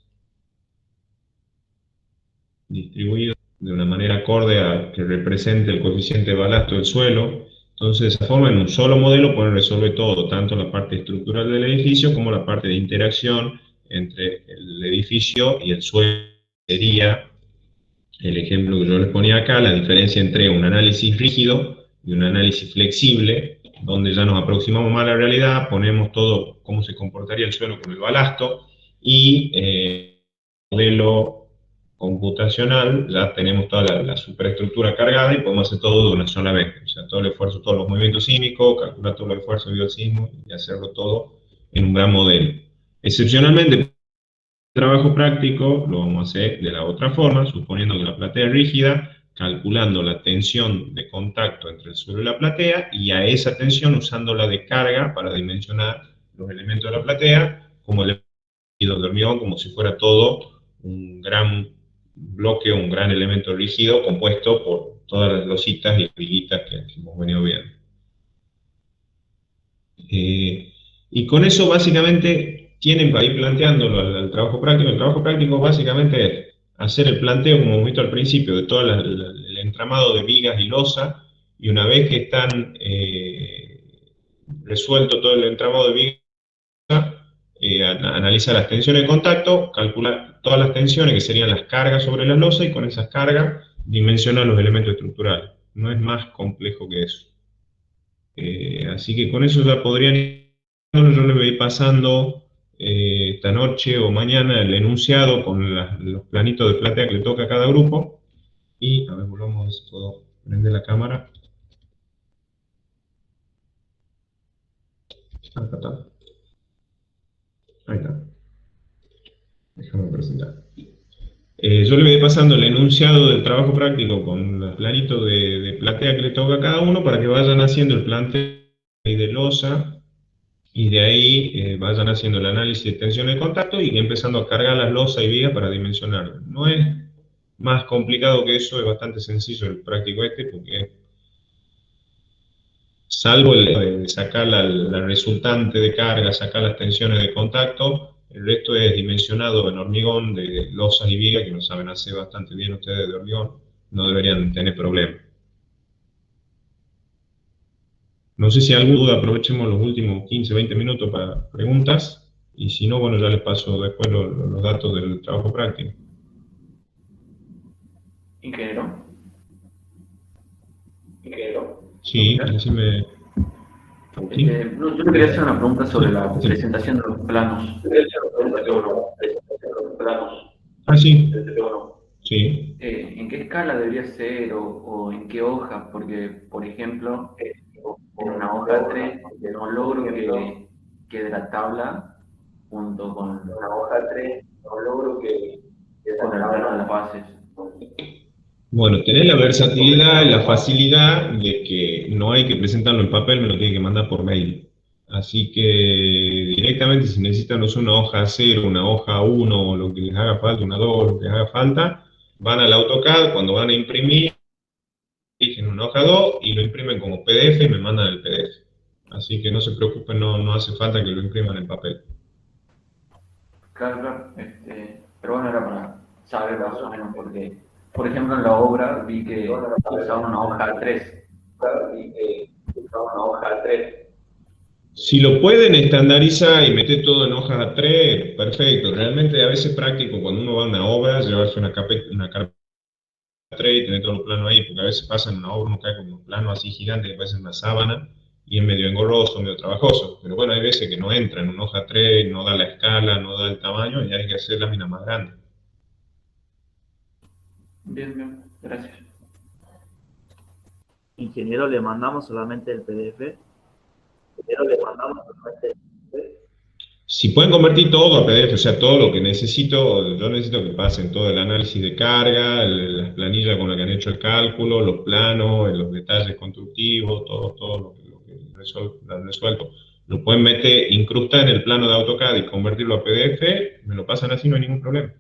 distribuidos de una manera acorde a que represente el coeficiente de balasto del suelo. Entonces, de esa forma, en un solo modelo pueden resolver todo, tanto la parte estructural del edificio como la parte de interacción entre el edificio y el suelo. Sería el ejemplo que yo les ponía acá, la diferencia entre un análisis rígido y un análisis flexible, donde ya nos aproximamos más a la realidad, ponemos todo cómo se comportaría el suelo con el balasto, y el modelo computacional, ya tenemos toda la superestructura cargada y podemos hacer todo de una sola vez. O sea, todo el esfuerzo, todos los movimientos sísmicos, calcular todo el esfuerzo debido al sismo y hacerlo todo en un gran modelo. Excepcionalmente, trabajo práctico lo vamos a hacer de la otra forma, suponiendo que la platea es rígida, calculando la tensión de contacto entre el suelo y la platea, y a esa tensión usándola de carga para dimensionar los elementos de la platea, como el de hormigón, como si fuera todo un gran bloque, un gran elemento rígido compuesto por todas las lositas y viguitas que hemos venido viendo. Y con eso básicamente tienen para ir planteándolo al trabajo práctico. El trabajo práctico básicamente es hacer el planteo, como hemos visto al principio, de todo el entramado de vigas y losa, y una vez que están resuelto todo el entramado de vigas, analiza las tensiones de contacto, calcula todas las tensiones que serían las cargas sobre la losa, y con esas cargas dimensiona los elementos estructurales. No es más complejo que eso. Así que con eso ya podrían ir. Yo les voy a ir pasando esta noche o mañana el enunciado con los planitos de platea que le toca a cada grupo. Y a ver, volvamos a ver si puedo prender la cámara. Acá está. Ahí está. Déjame presentar. Yo le voy a ir pasando el enunciado del trabajo práctico con los planitos de platea que le toca a cada uno para que vayan haciendo el planteo de losa, y de ahí vayan haciendo el análisis de tensión de contacto y empezando a cargar las losas y vigas para dimensionarlas. No es más complicado que eso, es bastante sencillo el práctico porque salvo el de sacar la resultante de carga, sacar las tensiones de contacto, El resto es dimensionado en hormigón de losas y vigas, que lo saben hacer bastante bien ustedes de hormigón, no deberían tener problema. No sé si hay alguna duda, aprovechemos los últimos 15, 20 minutos para preguntas, y si no, bueno, ya les paso después los datos del trabajo práctico. Ingeniero. Sí, decime. ¿Sí? No, yo le quería hacer una pregunta sobre la presentación de los planos. Ah, sí. Sí. ¿En qué escala debería ser o en qué hoja? Porque, por ejemplo, en una hoja 3 no logro que quede la tabla junto con una hoja 3, no logro que con el plano de las bases. Bueno, tenés la versatilidad y la facilidad de que no hay que presentarlo en papel, me lo tienen que mandar por mail. Así que directamente, si necesitan no sé, una hoja 0, una hoja 1, o lo que les haga falta, una 2, lo que les haga falta, van al AutoCAD, cuando van a imprimir, eligen una hoja 2 y lo imprimen como PDF y me mandan el PDF. Así que no se preocupen, no hace falta que lo impriman en papel. Claro. Pero bueno, era para saber más o menos, porque, por ejemplo, en la obra vi que usaban una hoja 3. Si lo pueden estandarizar y meter todo en hojas A3, perfecto. Realmente a veces es práctico cuando uno va a una obra, llevarse una carpeta A3 y tener todos los planos ahí, porque a veces pasa en una obra, uno cae con un plano así gigante que parece una sábana y es medio engorroso, medio trabajoso. Pero bueno, hay veces que no entra en una hoja 3, no da la escala, no da el tamaño y hay que hacer láminas más grandes. Bien, gracias. Ingeniero, le mandamos solamente el PDF. Si pueden convertir todo a PDF, o sea, todo lo que necesito, yo necesito que pasen todo el análisis de carga, las planillas con las que han hecho el cálculo, los planos, los detalles constructivos, todo lo que han resuelto. Lo pueden meter, incrustar en el plano de AutoCAD y convertirlo a PDF, me lo pasan así, no hay ningún problema.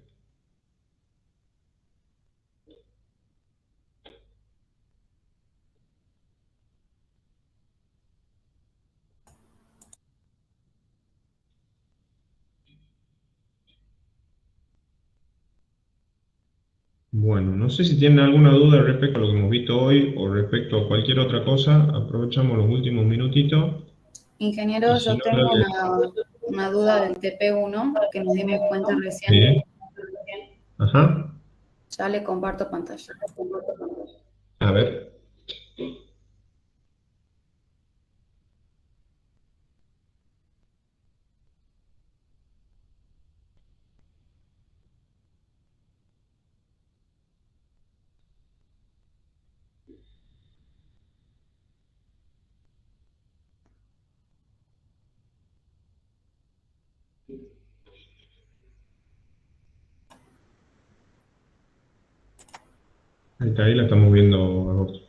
Bueno, no sé si tienen alguna duda respecto a lo que hemos visto hoy o respecto a cualquier otra cosa. Aprovechamos los últimos minutitos. Ingeniero, Y si yo no, tengo dale. una duda del TP1 que nos dimos cuenta recién. Bien. Ajá. Ya le comparto pantalla. A ver. Ahí la estamos viendo a vos.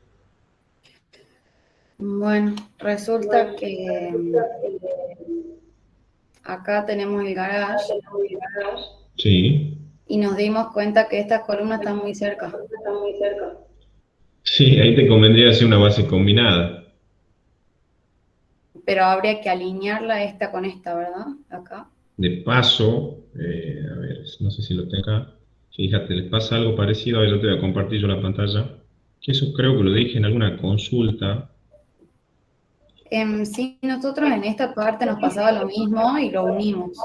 Bueno, resulta que acá tenemos el garage Sí. y nos dimos cuenta que estas columnas están muy cerca. Sí, ahí te convendría hacer una base combinada. Pero habría que alinearla esta con esta, ¿verdad? Acá. De paso, a ver, no sé si lo tengo acá. Fíjate, les pasa algo parecido. A ver, yo te voy a compartir yo la pantalla. Que eso creo que lo dije en alguna consulta. Sí, nosotros en esta parte nos pasaba lo mismo y lo unimos.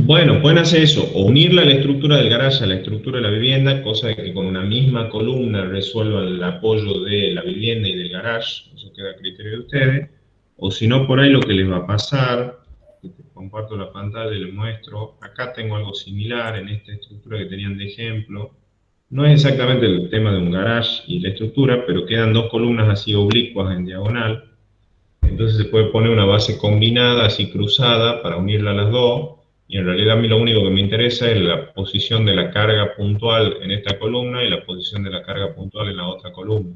Bueno, pueden hacer eso, o unirla a la estructura del garaje, a la estructura de la vivienda, cosa de que con una misma columna resuelvan el apoyo de la vivienda y del garage, eso queda a criterio de ustedes, o si no, por ahí lo que les va a pasar, que te comparto la pantalla y les muestro, acá tengo algo similar en esta estructura que tenían de ejemplo, no es exactamente el tema de un garage y la estructura, pero quedan dos columnas así oblicuas en diagonal, entonces se puede poner una base combinada, así cruzada, para unirla a las dos, y en realidad a mí lo único que me interesa es la posición de la carga puntual en esta columna y la posición de la carga puntual en la otra columna.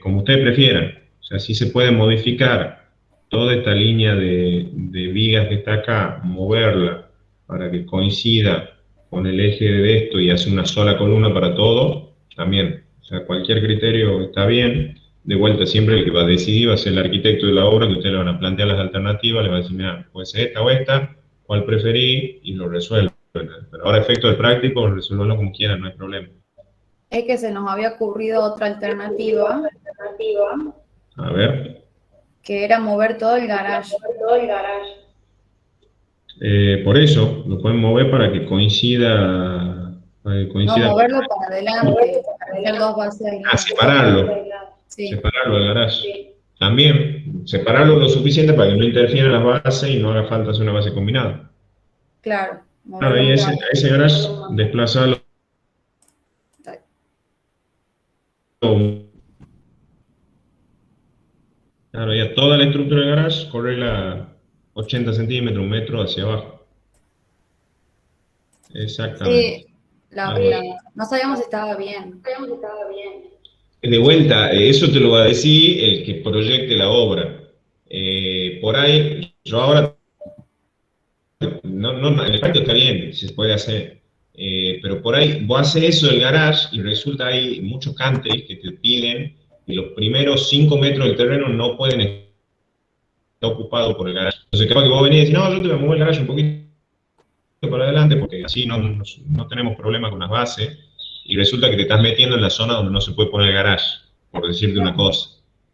Como ustedes prefieran, o sea, sí se puede modificar toda esta línea de vigas que está acá, moverla para que coincida con el eje de esto y hacer una sola columna para todo, también. O sea, cualquier criterio está bien. de vuelta siempre el que va a decidir va a ser el arquitecto de la obra, que ustedes le van a plantear las alternativas, le va a decir, mira, puede ser esta o esta, cuál preferí, y lo resuelven. Pero ahora efecto del práctico, resuelvanlo como quieran, no hay problema. Es que se nos había ocurrido otra alternativa, A ver. que era mover todo el garage. Por eso, lo pueden mover para que coincida. No, moverlo para adelante, para hacer dos bases A aisladas. separarlo. Sí, Separarlo del garage. También, separarlo lo suficiente para que no interfieran las bases y no haga falta hacer una base combinada. claro. Claro, ahí moverlo a ese garage desplazarlo. Claro, ya toda la estructura del garage, correrla 80 centímetros, un metro hacia abajo. Exactamente. Sí, no sabíamos si estaba bien. De vuelta, eso te lo va a decir el que proyecte la obra. Por ahí, yo ahora, en el patio está bien, se puede hacer, pero por ahí vos haces eso del garage y resulta hay muchos countries que te piden que los primeros 5 metros del terreno no pueden estar ocupados por el garage. Entonces, capaz que vos venís y decís, no, yo te voy a mover el garage un poquito para adelante porque así no tenemos problema con las bases, y resulta que te estás metiendo en la zona donde no se puede poner el garage, por decirte una cosa.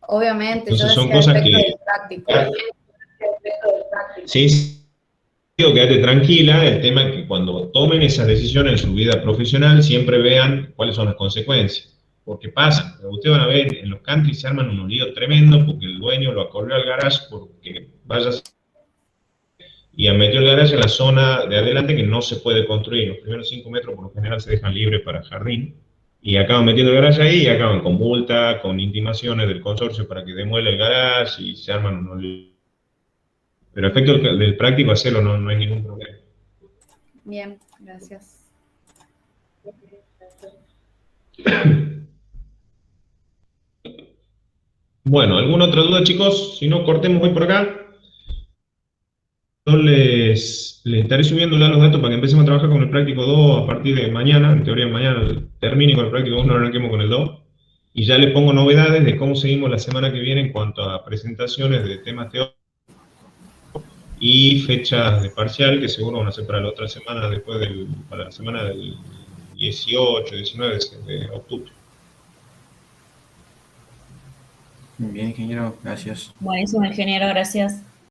Obviamente, Entonces yo son decía cosas efecto que... del práctico. Sí, digo, quédate tranquila, el tema es que cuando tomen esas decisiones en su vida profesional, siempre vean cuáles son las consecuencias. Porque pasa, ustedes van a ver, en los countries se arman unos líos tremendos porque el dueño lo acorrió al garage porque vayas y ha metido el garage en la zona de adelante que no se puede construir. Los primeros 5 metros por lo general se dejan libres para jardín, y acaban metiendo el garage ahí y acaban con multa, con intimaciones del consorcio para que demuele el garage y se arman unos líos. Pero a efecto del práctico hacerlo no hay ningún problema. Bien, gracias. Bueno, ¿alguna otra duda, chicos? Si no, cortemos hoy por acá. Yo les estaré subiendo ya los datos para que empecemos a trabajar con el práctico 2 a partir de mañana. En teoría, mañana termine con el práctico 1, arranquemos con el 2. Y ya les pongo novedades de cómo seguimos la semana que viene en cuanto a presentaciones de temas teóricos y fechas de parcial, que seguro van a ser para la otra semana, para la semana del 18, 19 de octubre. Muy bien, ingeniero, gracias. Buenísimo, ingeniero, gracias.